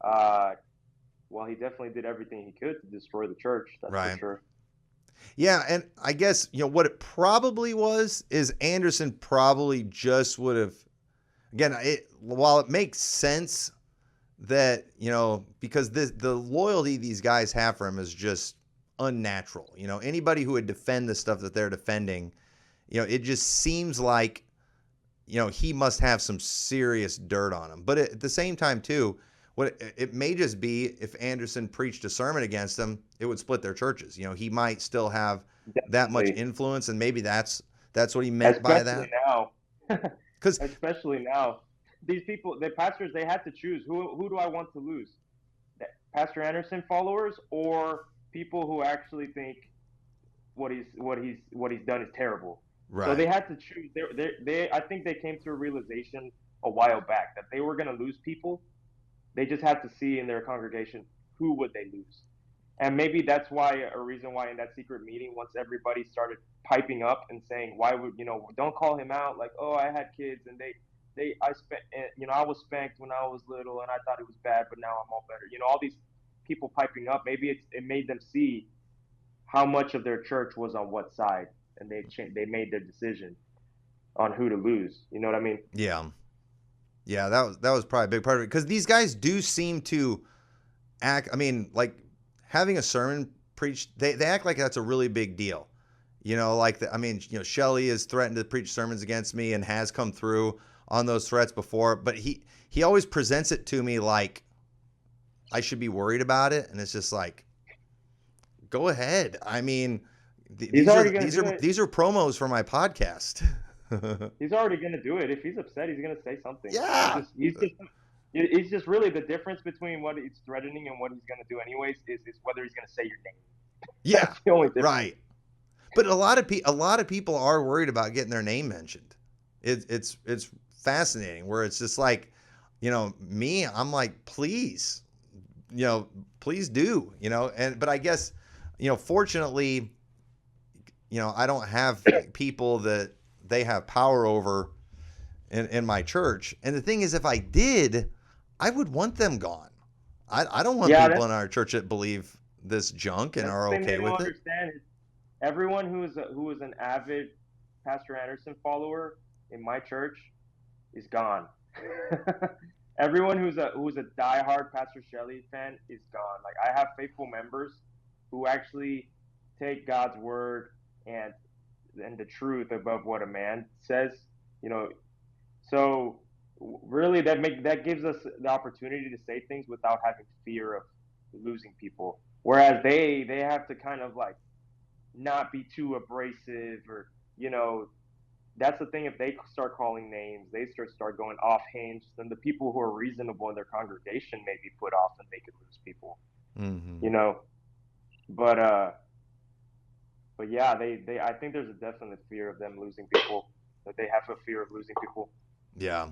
well, he definitely did everything he could to destroy the church. That's right. For sure. Yeah, and I guess, what it probably was is Anderson probably just would have, again, while it makes sense that, because the loyalty these guys have for him is just unnatural. Anybody who would defend the stuff that they're defending, it just seems like, he must have some serious dirt on him. But at the same time, too, what it may just be, if Anderson preached a sermon against them, it would split their churches. He might still have that much influence, and maybe that's what he meant by that. Especially now, these people, the pastors, they had to choose who do I want to lose? Pastor Anderson followers or people who actually think what he's done is terrible. Right. So they had to choose. I think they came to a realization a while back that they were going to lose people. They just had to see in their congregation who would they lose. And maybe that's a reason why in that secret meeting, once everybody started piping up and saying, why would, don't call him out, like, oh, I had kids and I was spanked when I was little and I thought it was bad, but now I'm all better. All these people piping up, maybe it made them see how much of their church was on what side, and they made their decision on who to lose. You know what I mean? Yeah. Yeah, that was probably a big part of it, because these guys do seem to act. I mean, like having a sermon preached, they act like that's a really big deal. Shelley has threatened to preach sermons against me and has come through on those threats before, but he always presents it to me like I should be worried about it, and it's just like, go ahead. I mean, He's already going to do it. These are promos for my podcast. He's already going to do it. If he's upset, he's going to say something. Yeah. It's just really the difference between what he's threatening and what he's going to do anyways is whether he's going to say your name. Yeah. That's the only difference. Right. But a lot of people are worried about getting their name mentioned. It's fascinating where it's just like, me, I'm like, please, please do, but I guess, fortunately, I don't have people that they have power over in my church. And the thing is, if I did, I would want them gone. I don't want people in our church that believe this junk and are okay with it. Understand is everyone who is an avid Pastor Anderson follower in my church is gone. Everyone who's a diehard Pastor Shelley fan is gone. Like, I have faithful members who actually take God's word and the truth above what a man says. So really that gives us the opportunity to say things without having fear of losing people. Whereas they have to kind of like not be too abrasive or, that's the thing. If they start calling names, they start going off hinge, then the people who are reasonable in their congregation may be put off and they could lose people, but yeah, I think there's a definite fear of them losing people, that they have a fear of losing people. Yeah.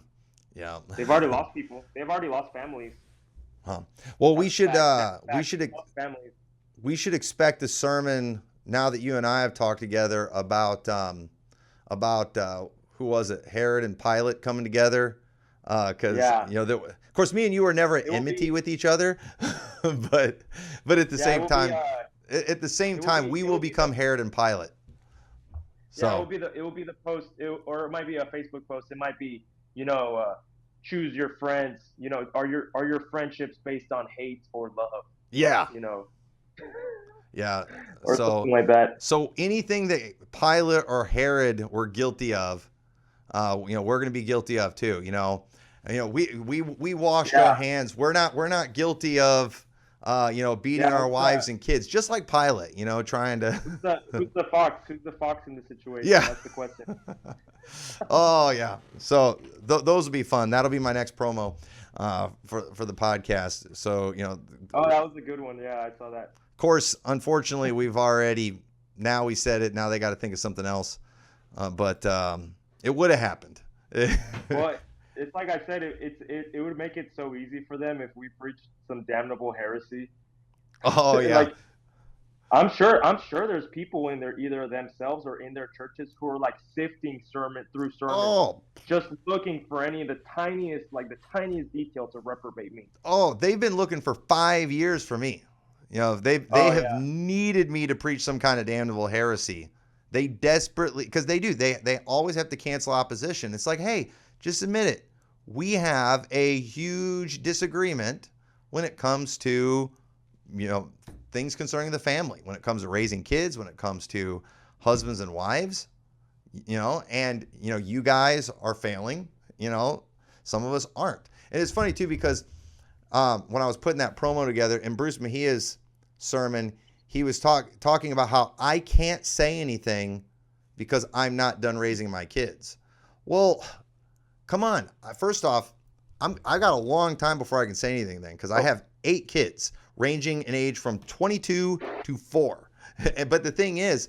Yeah. They've already lost people. They've already lost families. Huh. Well, we should expect a sermon now that you and I have talked together about who was it? Herod and Pilate coming together. Cause of course me and you were never at enmity with each other, but at the same time, we will become Herod and Pilate. So it will be the post, or it might be a Facebook post. It might be, choose your friends. Are your friendships based on hate or love? Yeah. Yeah. Or something like that. So anything that Pilate or Herod were guilty of, we're going to be guilty of too. We washed our hands. We're not guilty of, beating our wives and kids, just like Pilate, trying to. Who's the fox? Who's the fox in the situation? Yeah. That's the question. Oh yeah. So those will be fun. That'll be my next promo, for the podcast. So Oh, that was a good one. Yeah, I saw that. Of course, unfortunately, now we said it. Now they got to think of something else. But it would have happened. Well, it's like I said, it would make it so easy for them if we preached some damnable heresy. Oh yeah. Like, I'm sure there's people in there, either themselves or in their churches, who are like sifting through sermons, just looking for any of the tiniest detail to reprobate me. Oh, they've been looking for 5 years for me. They have needed me to preach some kind of damnable heresy. They desperately, because they always have to cancel opposition. It's like, hey, just admit it. We have a huge disagreement when it comes to, things concerning the family, when it comes to raising kids, when it comes to husbands and wives, and, you guys are failing, some of us aren't. And it's funny too, because when I was putting that promo together in Bruce Mejia's sermon, he was talking about how I can't say anything because I'm not done raising my kids. Well, come on. First off, I got a long time before I can say anything then, because I have 8 kids ranging in age from 22 to 4. But the thing is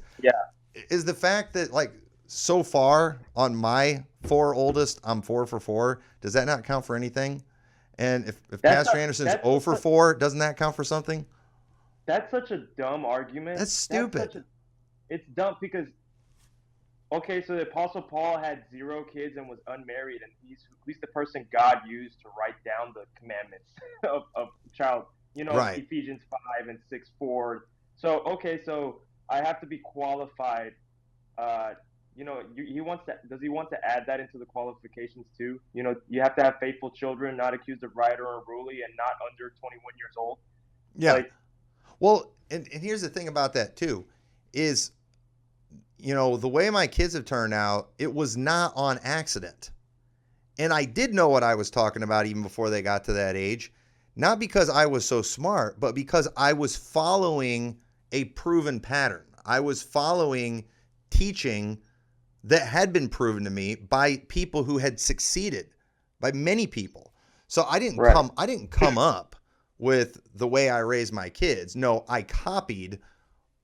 the fact that, like, so far on my 4 oldest, I'm 4 for 4. Does that not count for anything? And if Pastor Anderson's 0 for 4, doesn't that count for something? That's such a dumb argument. That's stupid. It's dumb because, okay, so the Apostle Paul had 0 kids and was unmarried, and he's the person God used to write down the commandments of child, right. Ephesians 5 and 6:4. So, okay, so I have to be qualified. Does he want to add that into the qualifications too? You have to have faithful children, not accused of riot or unruly, and not under 21 years old. Yeah. Well, and here's the thing about that too, is, the way my kids have turned out, it was not on accident. And I did know what I was talking about even before they got to that age, not because I was so smart, but because I was following a proven pattern. I was following teaching that had been proven to me by people who had succeeded, by many people. So I didn't come up with the way I raised my kids. No, I copied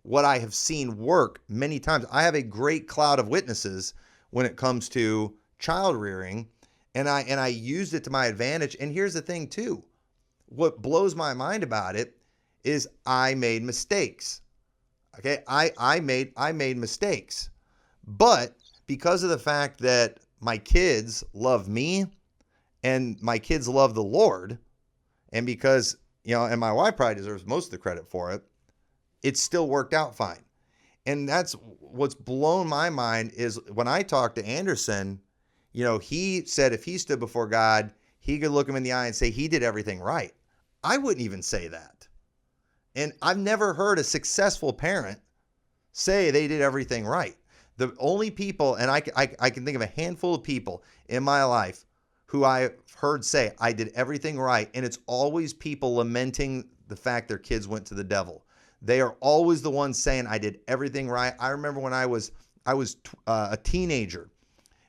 what I have seen work many times. I have a great cloud of witnesses when it comes to child rearing, and I used it to my advantage. And here's the thing too. What blows my mind about it is I made mistakes. Okay? I made mistakes. But because of the fact that my kids love me and my kids love the Lord, and because, and my wife probably deserves most of the credit for it, it still worked out fine. And that's what's blown my mind is when I talked to Anderson, he said if he stood before God, he could look him in the eye and say he did everything right. I wouldn't even say that. And I've never heard a successful parent say they did everything right. The only people, and I can think of a handful of people in my life who I've heard say I did everything right, and it's always people lamenting the fact their kids went to the devil. They are always the ones saying I did everything right. I remember when I was a teenager,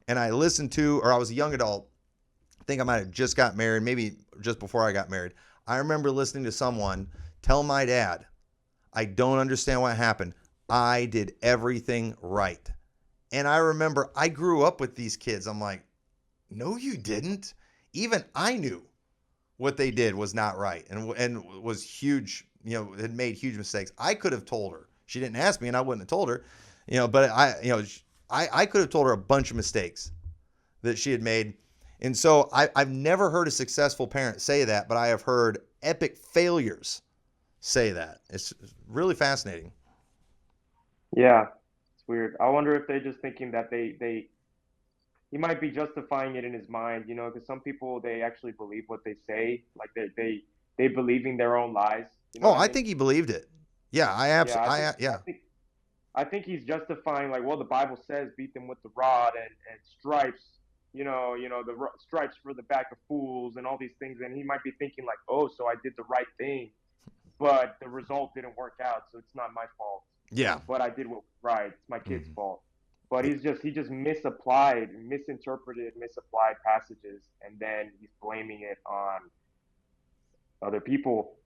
and I listened to, or I was a young adult. I think I might have just got married, maybe just before I got married. I remember listening to someone tell my dad, I don't understand what happened. I did everything right. And I remember I grew up with these kids. I'm like, no, you didn't. Even I knew what they did was not right and was huge, had made huge mistakes. I could have told her. She didn't ask me and I wouldn't have told her, but I could have told her a bunch of mistakes that she had made. And so I've never heard a successful parent say that, but I have heard epic failures say that. It's really fascinating. Yeah, it's weird. I wonder if they're just thinking that he might be justifying it in his mind, because some people, they actually believe what they say, like they believing their own lies. You know what I I mean? think he believed it. Yeah, I think he's justifying, like, well, the Bible says beat them with the rod and stripes, stripes for the back of fools and all these things. And he might be thinking like, oh, so I did the right thing, but the result didn't work out, so it's not my fault. Yeah. But I did what was right. It's my kid's fault. But he just misinterpreted passages, and then he's blaming it on other people.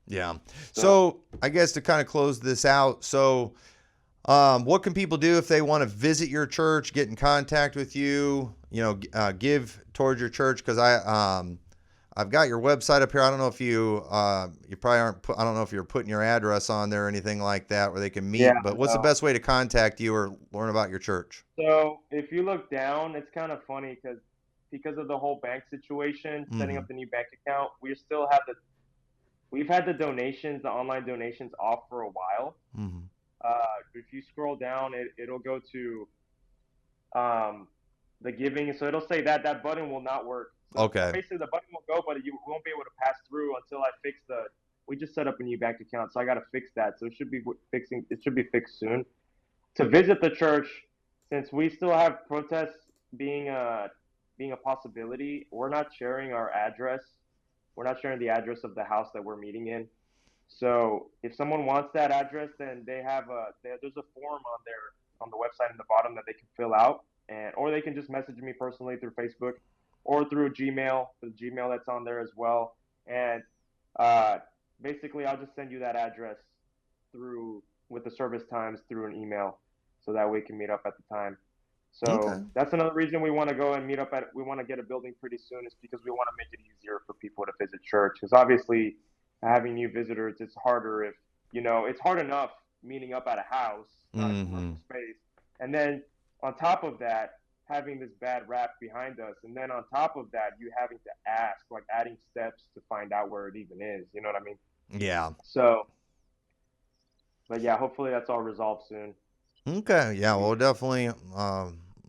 Yeah. So I guess to kind of close this out, so what can people do if they want to visit your church, get in contact with you, give towards your church? Because I've got your website up here. I don't know if you probably aren't. I don't know if you're putting your address on there or anything like that where they can meet. Yeah, but what's the best way to contact you or learn about your church? So if you look down, it's kind of funny because of the whole bank situation, setting up the new bank account, we've had the donations, the online donations off for a while. Mm-hmm. If you scroll down, it'll go to the giving. So it'll say that button will not work. So Okay. basically, the button will go, but you won't be able to pass through until I fix we just set up a new bank account, so I got to fix that. So it should be fixed soon. To visit the church, since we still have protests being a possibility, we're not sharing our address. We're not sharing the address of the house that we're meeting in. So if someone wants that address, then there's a form on the website in the bottom that they can fill out, or they can just message me personally through Facebook or through Gmail, the Gmail that's on there as well. And basically, I'll just send you that address with the service times through an email, so that we can meet up at the time. So That's another reason we want to go and meet up we want to get a building pretty soon, is because we want to make it easier for people to visit church. Because obviously, having new visitors, it's harder it's hard enough meeting up at a house, not a commercial space. And then on top of that, having this bad rap behind us. And then on top of that, you having to ask, like adding steps to find out where it even is. You know what I mean? Yeah. So, but yeah, hopefully that's all resolved soon. Okay. Yeah. Well, definitely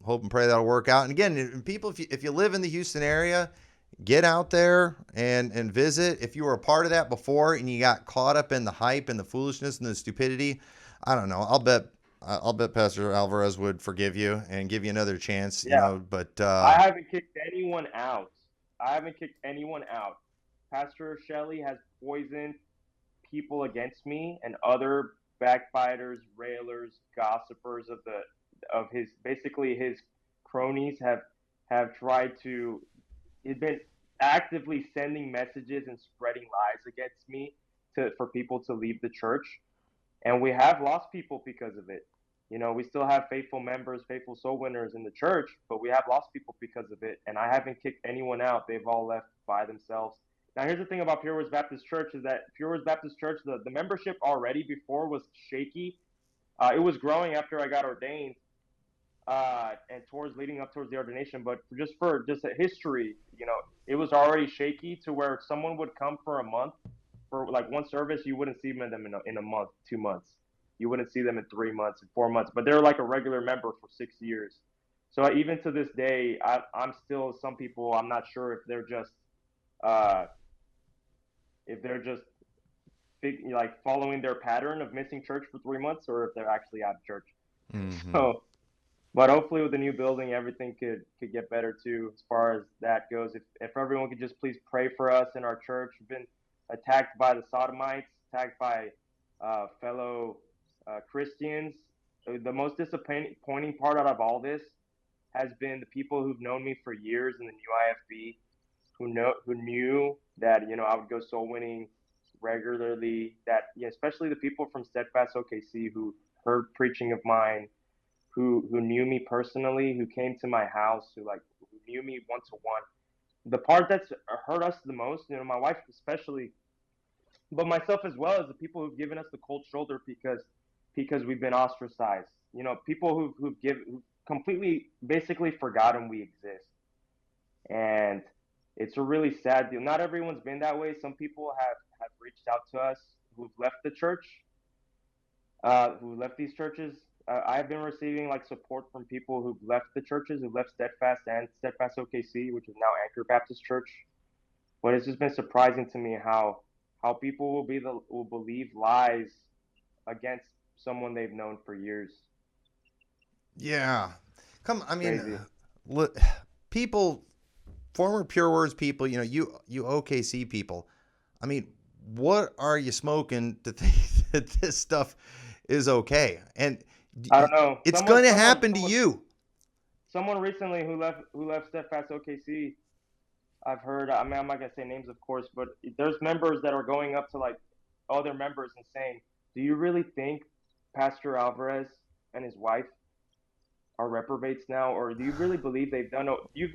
hope and pray that'll work out. And again, people, if you live in the Houston area, get out there and visit. If you were a part of that before and you got caught up in the hype and the foolishness and the stupidity, I don't know. I'll bet Pastor Alvarez would forgive you and give you another chance. Yeah. But I haven't kicked anyone out. Pastor Shelley has poisoned people against me and other backbiters, railers, gossipers of his cronies have tried to. He's been actively sending messages and spreading lies against me for people to leave the church, and we have lost people because of it. We still have faithful members, faithful soul winners in the church, but we have lost people because of it. And I haven't kicked anyone out. They've all left by themselves. Now, here's the thing about Pure Words Baptist Church is that Pure Words Baptist Church, the membership already before was shaky. It was growing after I got ordained and leading up towards the ordination. But for a history, it was already shaky to where someone would come for a month for like one service, you wouldn't see them in a month, 2 months. You wouldn't see them in 3 months, in 4 months, but they're like a regular member for 6 years. So even to this day, I'm still, some people, I'm not sure if they're just like following their pattern of missing church for 3 months, or if they're actually out of church. Mm-hmm. So, but hopefully with the new building, everything could get better too, as far as that goes. If everyone could just please pray for us in our church. We've been attacked by the sodomites, attacked by fellow Christians. The most disappointing part out of all this has been the people who've known me for years in the new IFB, who knew that I would go soul winning regularly. That especially the people from Steadfast OKC who heard preaching of mine, who knew me personally, who came to my house, who knew me one to one. The part that's hurt us the most, my wife especially, but myself as well, is the people who've given us the cold shoulder because we've been ostracized. People who've completely, basically forgotten we exist. And it's a really sad deal. Not everyone's been that way. Some people have reached out to us who've left the church, who left these churches. I've been receiving support from people who've left the churches, who've left Steadfast and Steadfast OKC, which is now Anchor Baptist Church. But it's just been surprising to me how people will believe lies against someone they've known for years. Yeah. People, former Pure Words people, you OKC people, I mean, what are you smoking to think that this stuff is okay? And I don't know. It's going to happen to you. Someone recently who left Steadfast OKC, I've heard, I'm not going to say names, of course, but there's members that are going up to other members and saying, do you really think Pastor Alvarez and his wife are reprobates now? Or do you really believe they've done they've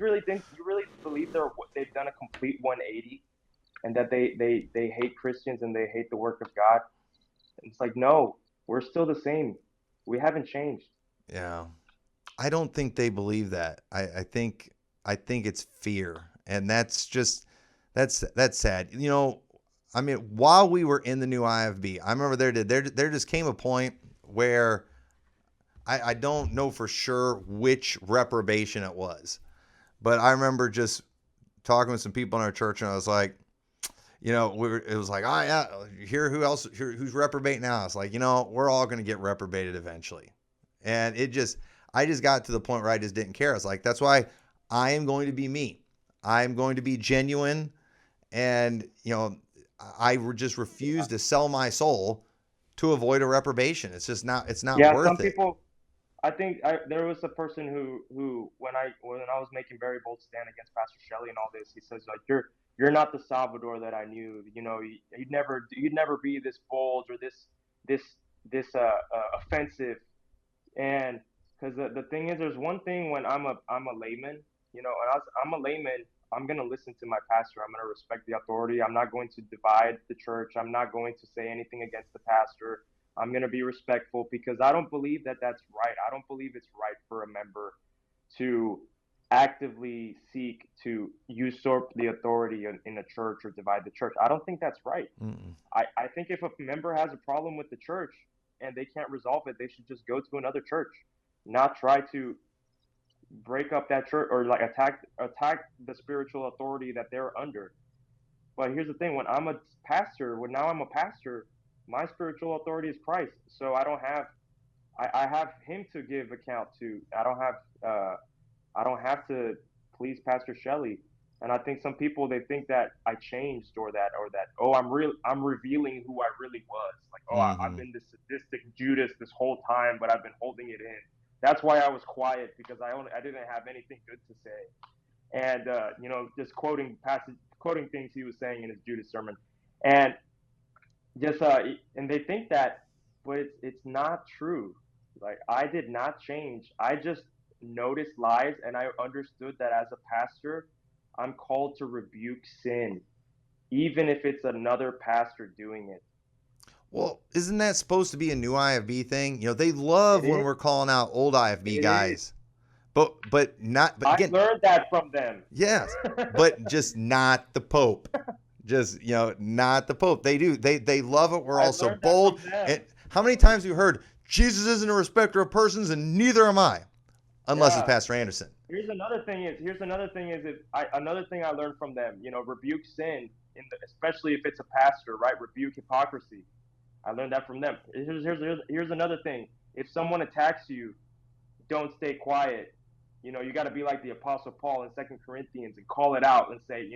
done a complete 180 and that they hate Christians and they hate the work of God? And it's no, we're still the same. We haven't changed. Yeah. I don't think they believe that. I think it's fear. And that's sad. I mean, while we were in the new IFB, I remember there just came a point where I don't know for sure which reprobation it was, but I remember just talking with some people in our church, and I was like, it was like, oh yeah, who's reprobate now? It's like, we're all going to get reprobated eventually. And I just got to the point where I just didn't care. It's like, that's why I am going to be me. I'm going to be genuine. And, I just refuse to sell my soul to avoid a reprobation. It's just not, it's not worth it. Yeah, some people, I think there was a person who when I was making very bold stand against Pastor Shelley and all this, he says you're not the Salvador that I knew. You'd never be this bold or this offensive. And because the thing is, there's one thing when I'm a layman, I'm a layman. I'm going to listen to my pastor. I'm going to respect the authority. I'm not going to divide the church. I'm not going to say anything against the pastor. I'm going to be respectful because I don't believe that that's right. I don't believe it's right for a member to actively seek to usurp the authority in a church or divide the church. I don't think that's right. I think if a member has a problem with the church and they can't resolve it, they should just go to another church, not try to break up that church or attack the spiritual authority that they're under. But here's the thing: when I'm a pastor, my spiritual authority is Christ. So I have him to give account to. I don't have to please Pastor Shelley. And I think some people, they think that I changed, or that oh, I'm revealing who I really was. Like, oh, I've been this sadistic Judas this whole time, but I've been holding it in. That's why I was quiet, because I didn't have anything good to say. And just quoting things he was saying in his Judas sermon, and just and they think that, but it's not true. Like, I did not change. I just noticed lies, and I understood that as a pastor, I'm called to rebuke sin, even if it's another pastor doing it. Well, isn't that supposed to be a new IFB thing? They love when we're calling out old IFB guys. But again, I learned that from them. Yes, but just not the Pope. Just, not the Pope. They do. They love it. We're all so bold. And how many times have you heard, Jesus isn't a respecter of persons, and neither am I, unless it's Pastor Anderson. Another thing is another thing I learned from them. Rebuke sin, especially if it's a pastor, right? Rebuke hypocrisy. I learned that from them. Here's another thing. If someone attacks you, don't stay quiet. You got to be like the Apostle Paul in 2 Corinthians and call it out and say,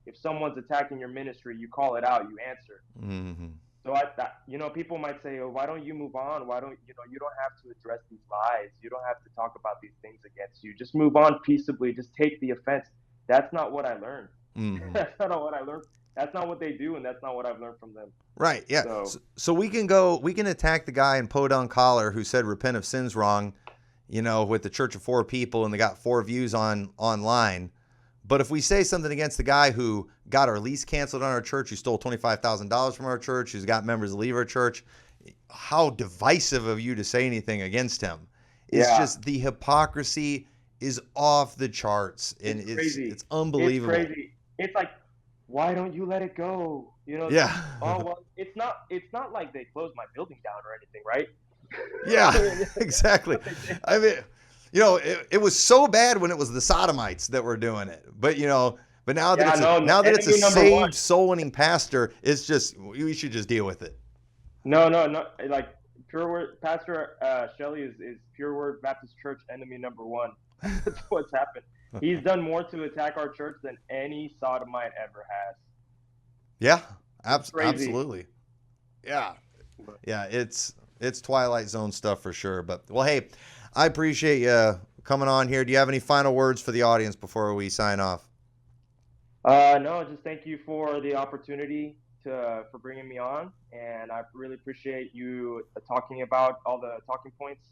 if someone's attacking your ministry, you call it out, you answer. Mm-hmm. So people might say, oh, why don't you move on? Why don't you don't have to address these lies. You don't have to talk about these things against you. Just move on peaceably. Just take the offense. That's not what I learned. Mm-hmm. That's not what I learned. That's not what they do, and that's not what I've learned from them. Right. Yeah. So we can attack the guy in Podunk Collar who said repent of sins wrong, with the Church of 4 people, and they got 4 views online. But if we say something against the guy who got our lease canceled on our church, who stole $25,000 from our church, who's got members leave our church, how divisive of you to say anything against him. It's just, the hypocrisy is off the charts, and it's crazy. It's unbelievable. It's crazy. It's like, why don't you let it go? Yeah. Oh, well, it's not like they closed my building down or anything, right? Yeah, exactly. I mean, it was so bad when it was the sodomites that were doing it, but now that it's a saved, soul-winning pastor, it's just, we should just deal with it. No. Like, Pure Word Pastor Shelley is Pure Word Baptist Church enemy number 1. That's what's happened. He's done more to attack our church than any sodomite ever has. Yeah, absolutely. Yeah, it's Twilight Zone stuff for sure. But, well, hey, I appreciate you coming on here. Do you have any final words for the audience before we sign off? No, just thank you for the opportunity for bringing me on, and I really appreciate you talking about all the talking points.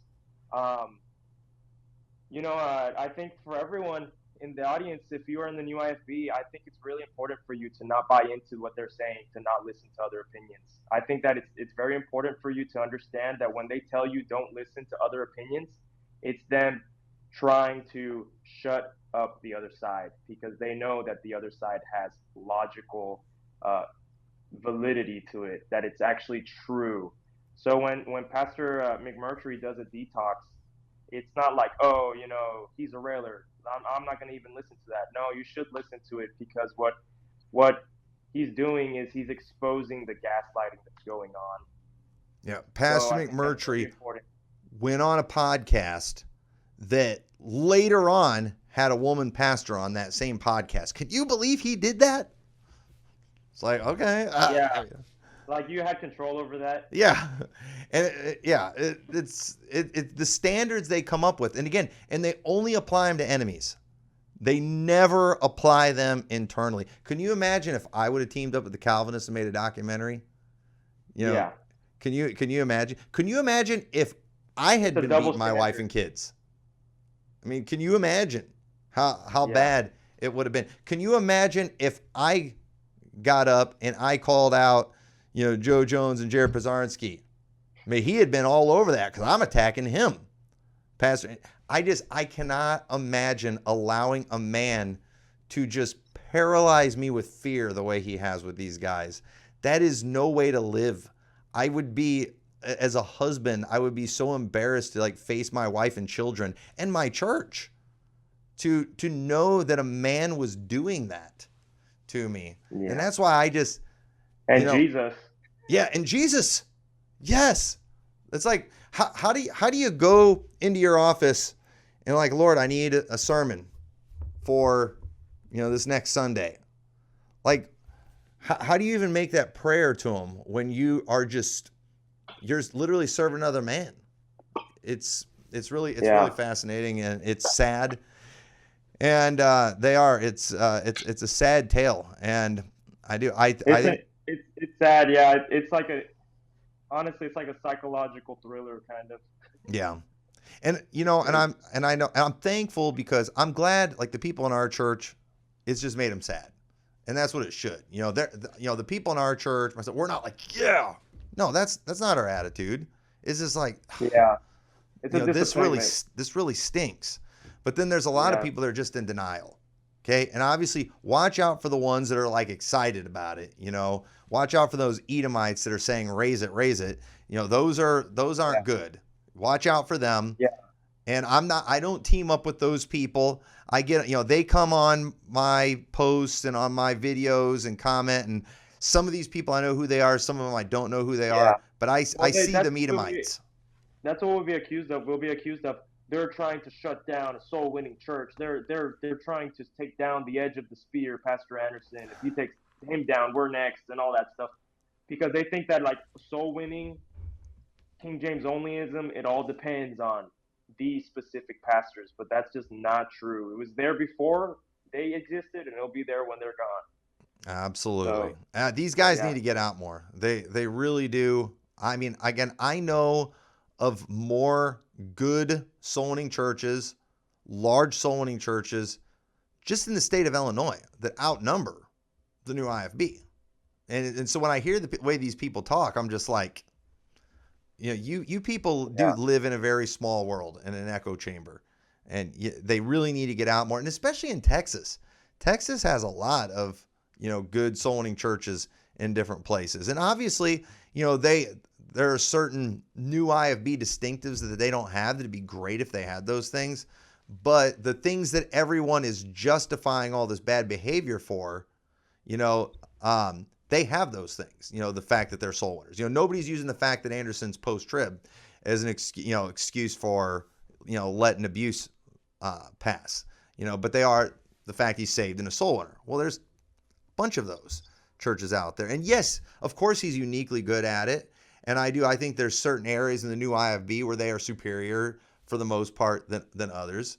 I think for everyone in the audience, if you are in the new IFB, I think it's really important for you to not buy into what they're saying, to not listen to other opinions. I think that it's very important for you to understand that when they tell you don't listen to other opinions, it's them trying to shut up the other side, because they know that the other side has logical validity to it, that it's actually true. So when Pastor McMurtry does a detox, it's not like, oh, he's a railer, I'm not going to even listen to that. No, you should listen to it, because what he's doing is he's exposing the gaslighting that's going on. Yeah, Pastor McMurtry went on a podcast that later on had a woman pastor on that same podcast. Can you believe he did that? It's like, okay. Yeah. Like, you had control over that. Yeah. And it's the standards they come up with. And again, they only apply them to enemies. They never apply them internally. Can you imagine if I would have teamed up with the Calvinists and made a documentary? Yeah. Can you imagine? Can you imagine if I had been beating my wife and kids? I mean, can you imagine how bad it would have been? Can you imagine if I got up and I called out, Joe Jones and Jared Pazarski? I mean, he had been all over that because I'm attacking him. Pastor, I cannot imagine allowing a man to just paralyze me with fear the way he has with these guys. That is no way to live. I would be, as a husband, I would be so embarrassed to face my wife and children and my church to know that a man was doing that to me. Yeah. And that's why I just... And Jesus. Yeah, and Jesus. Yes. It's like, how do you go into your office and Lord, I need a sermon for this next Sunday. Like, how do you even make that prayer to him when you're literally serving another man? It's really fascinating, and it's sad. And it's a sad tale. And it's sad. Yeah. Honestly, it's like a psychological thriller kind of. Yeah. And I'm thankful, because I'm glad, like, the people in our church, it's just made them sad. And that's what it should. The people in our church, we're not like, yeah. No, that's not our attitude. It's just like, yeah. It's this really stinks. But then there's a lot of people that are just in denial. Okay? And obviously, watch out for the ones that are, like, excited about it, Watch out for those Edomites that are saying raise it. Those aren't good. Watch out for them. Yeah. And I don't team up with those people. I get, they come on my posts and on my videos and comment, and some of these people I know who they are, some of them I don't know who they are, but I see them Edomites. That's what we'll be accused of. We'll be accused of they're trying to shut down a soul-winning church. They're trying to take down the edge of the spear, Pastor Anderson. If you take him down, we're next, and all that stuff, because they think that, like, soul winning, King James onlyism, it all depends on these specific pastors, but that's just not true. It was there before they existed, and it'll be there when they're gone. Absolutely. These guys need to get out more. They really do. I mean, again, I know of more good soul winning churches, large soul winning churches, just in the state of Illinois, that outnumber the new IFB. And so when I hear the way these people talk, I'm just like, you people do live in a very small world, in an echo chamber, and they really need to get out more. And especially in Texas. Texas has a lot of, good soul winning churches in different places. And obviously, there are certain new IFB distinctives that they don't have that'd be great if they had those things. But the things that everyone is justifying all this bad behavior for, they have those things, the fact that they're soul winners. Nobody's using the fact that Anderson's post-trib as an excuse for, letting abuse pass, but they are the fact he's saved and a soul winner. Well, there's a bunch of those churches out there. And yes, of course, he's uniquely good at it. And I think there's certain areas in the new IFB where they are superior for the most part than others.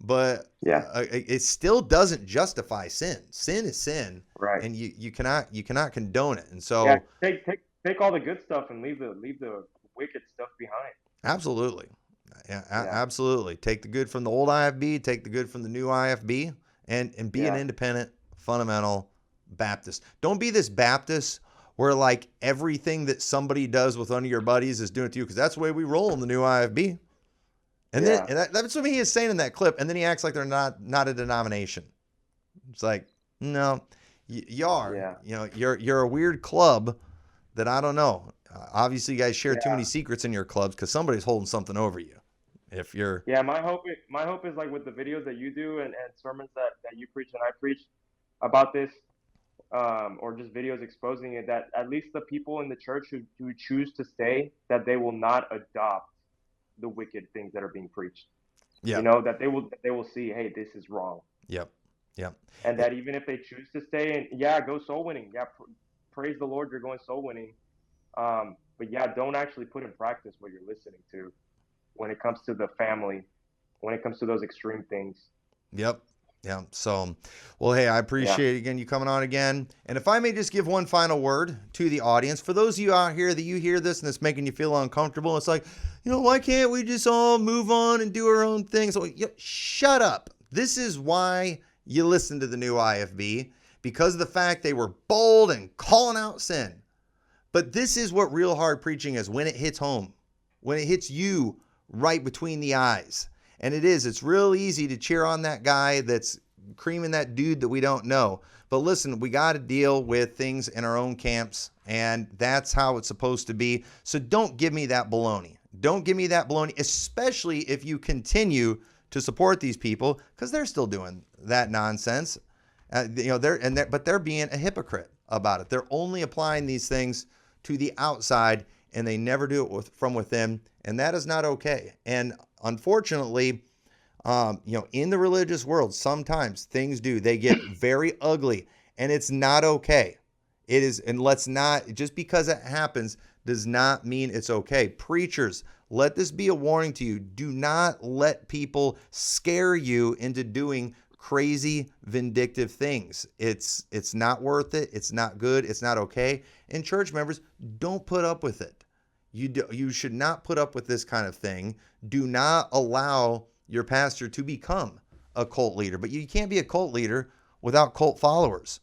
But it still doesn't justify sin. Sin is sin, right? And you cannot condone it. And so take all the good stuff and leave the wicked stuff behind. Absolutely, absolutely. Take the good from the old IFB, take the good from the new IFB, and be an independent, fundamental Baptist. Don't be this Baptist where, like, everything that somebody does with one of your buddies is doing it to you, because that's the way we roll in the new IFB. And then that's what he is saying in that clip. And then he acts like they're not a denomination. It's like, no, you are. You're a weird club that I don't know. Obviously, you guys share too many secrets in your clubs, because somebody's holding something over you. If you're my hope is like with the videos that you do and sermons that you preach and I preach about this, or just videos exposing it, that at least the people in the church who choose to stay, that they will not adopt the wicked things that are being preached. That they will see, hey, this is wrong. Yep. And that even if they choose to stay and go soul winning, praise the Lord, you're going soul winning, but don't actually put in practice what you're listening to when it comes to the family, when it comes to those extreme things. Yep. Yeah. So, well, hey, I appreciate again you coming on again. And if I may just give one final word to the audience, for those of you out here that you hear this and it's making you feel uncomfortable, it's like, why can't we just all move on and do our own thing? So shut up. This is why you listen to the new IFB, because of the fact they were bold and calling out sin. But this is what real hard preaching is, when it hits home, when it hits you right between the eyes. And it's real easy to cheer on that guy that's creaming that dude that we don't know. But listen, we got to deal with things in our own camps, and that's how it's supposed to be. So don't give me that baloney. Don't give me that baloney, especially if you continue to support these people, because they're still doing that nonsense. But they're being a hypocrite about it. They're only applying these things to the outside, and they never do it from within, and that is not okay. And unfortunately, In the religious world, sometimes things they get very ugly, and it's not okay. It is, and let's not, just because it happens does not mean it's okay. Preachers, let this be a warning to you. Do not let people scare you into doing crazy, vindictive things. It's not worth it. It's not good. It's not okay. And church members, don't put up with it. You should not put up with this kind of thing. Do not allow your pastor to become a cult leader. But you can't be a cult leader without cult followers.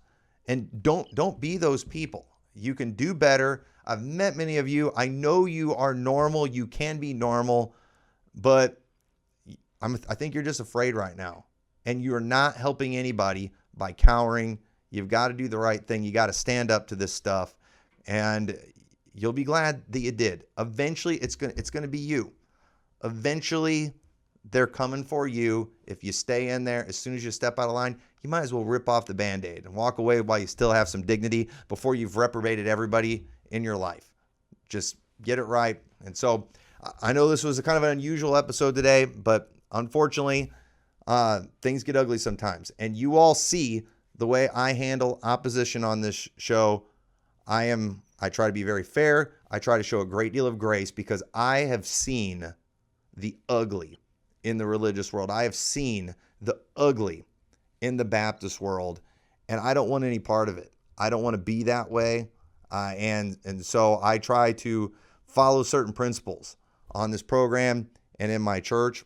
And don't be those people. You can do better. I've met many of you. I know you are normal. You can be normal, but I think you're just afraid right now. And you're not helping anybody by cowering. You've got to do the right thing. You got to stand up to this stuff, and you'll be glad that you did. Eventually, it's gonna be you. Eventually, they're coming for you. If you stay in there, as soon as you step out of line, you might as well rip off the Band-Aid and walk away while you still have some dignity before you've reprobated everybody in your life. Just get it right. And so I know this was a kind of an unusual episode today, but unfortunately, things get ugly sometimes. And you all see the way I handle opposition on this show. I try to be very fair. I try to show a great deal of grace because I have seen the ugly in the religious world. I have seen the ugly in the Baptist world, and I don't want any part of it. I don't want to be that way. And so I try to follow certain principles on this program and in my church.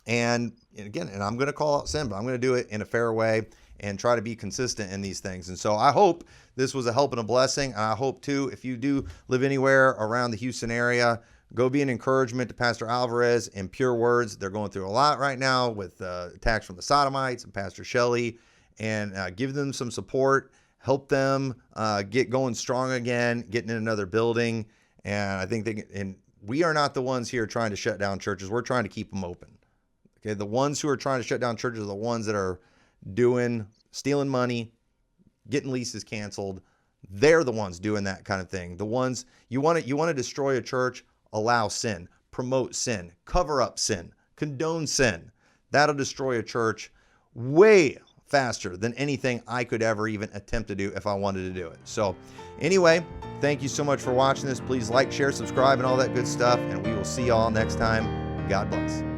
And again, I'm going to call out sin, but I'm going to do it in a fair way and try to be consistent in these things. And so I hope this was a help and a blessing. I hope too, if you do live anywhere around the Houston area, go be an encouragement to Pastor Alvarez and Pure Words. They're going through a lot right now with attacks from the Sodomites and Pastor Shelley, and give them some support, help them get going strong again, getting in another building. And I think we are not the ones here trying to shut down churches. We're trying to keep them open. Okay, the ones who are trying to shut down churches are the ones that are stealing money, getting leases canceled. They're the ones doing that kind of thing. The ones you want to destroy a church, allow sin, promote sin, cover up sin, condone sin. That'll destroy a church way faster than anything I could ever even attempt to do if I wanted to do it. So anyway, thank you so much for watching this. Please like, share, subscribe, and all that good stuff. And we will see y'all next time. God bless.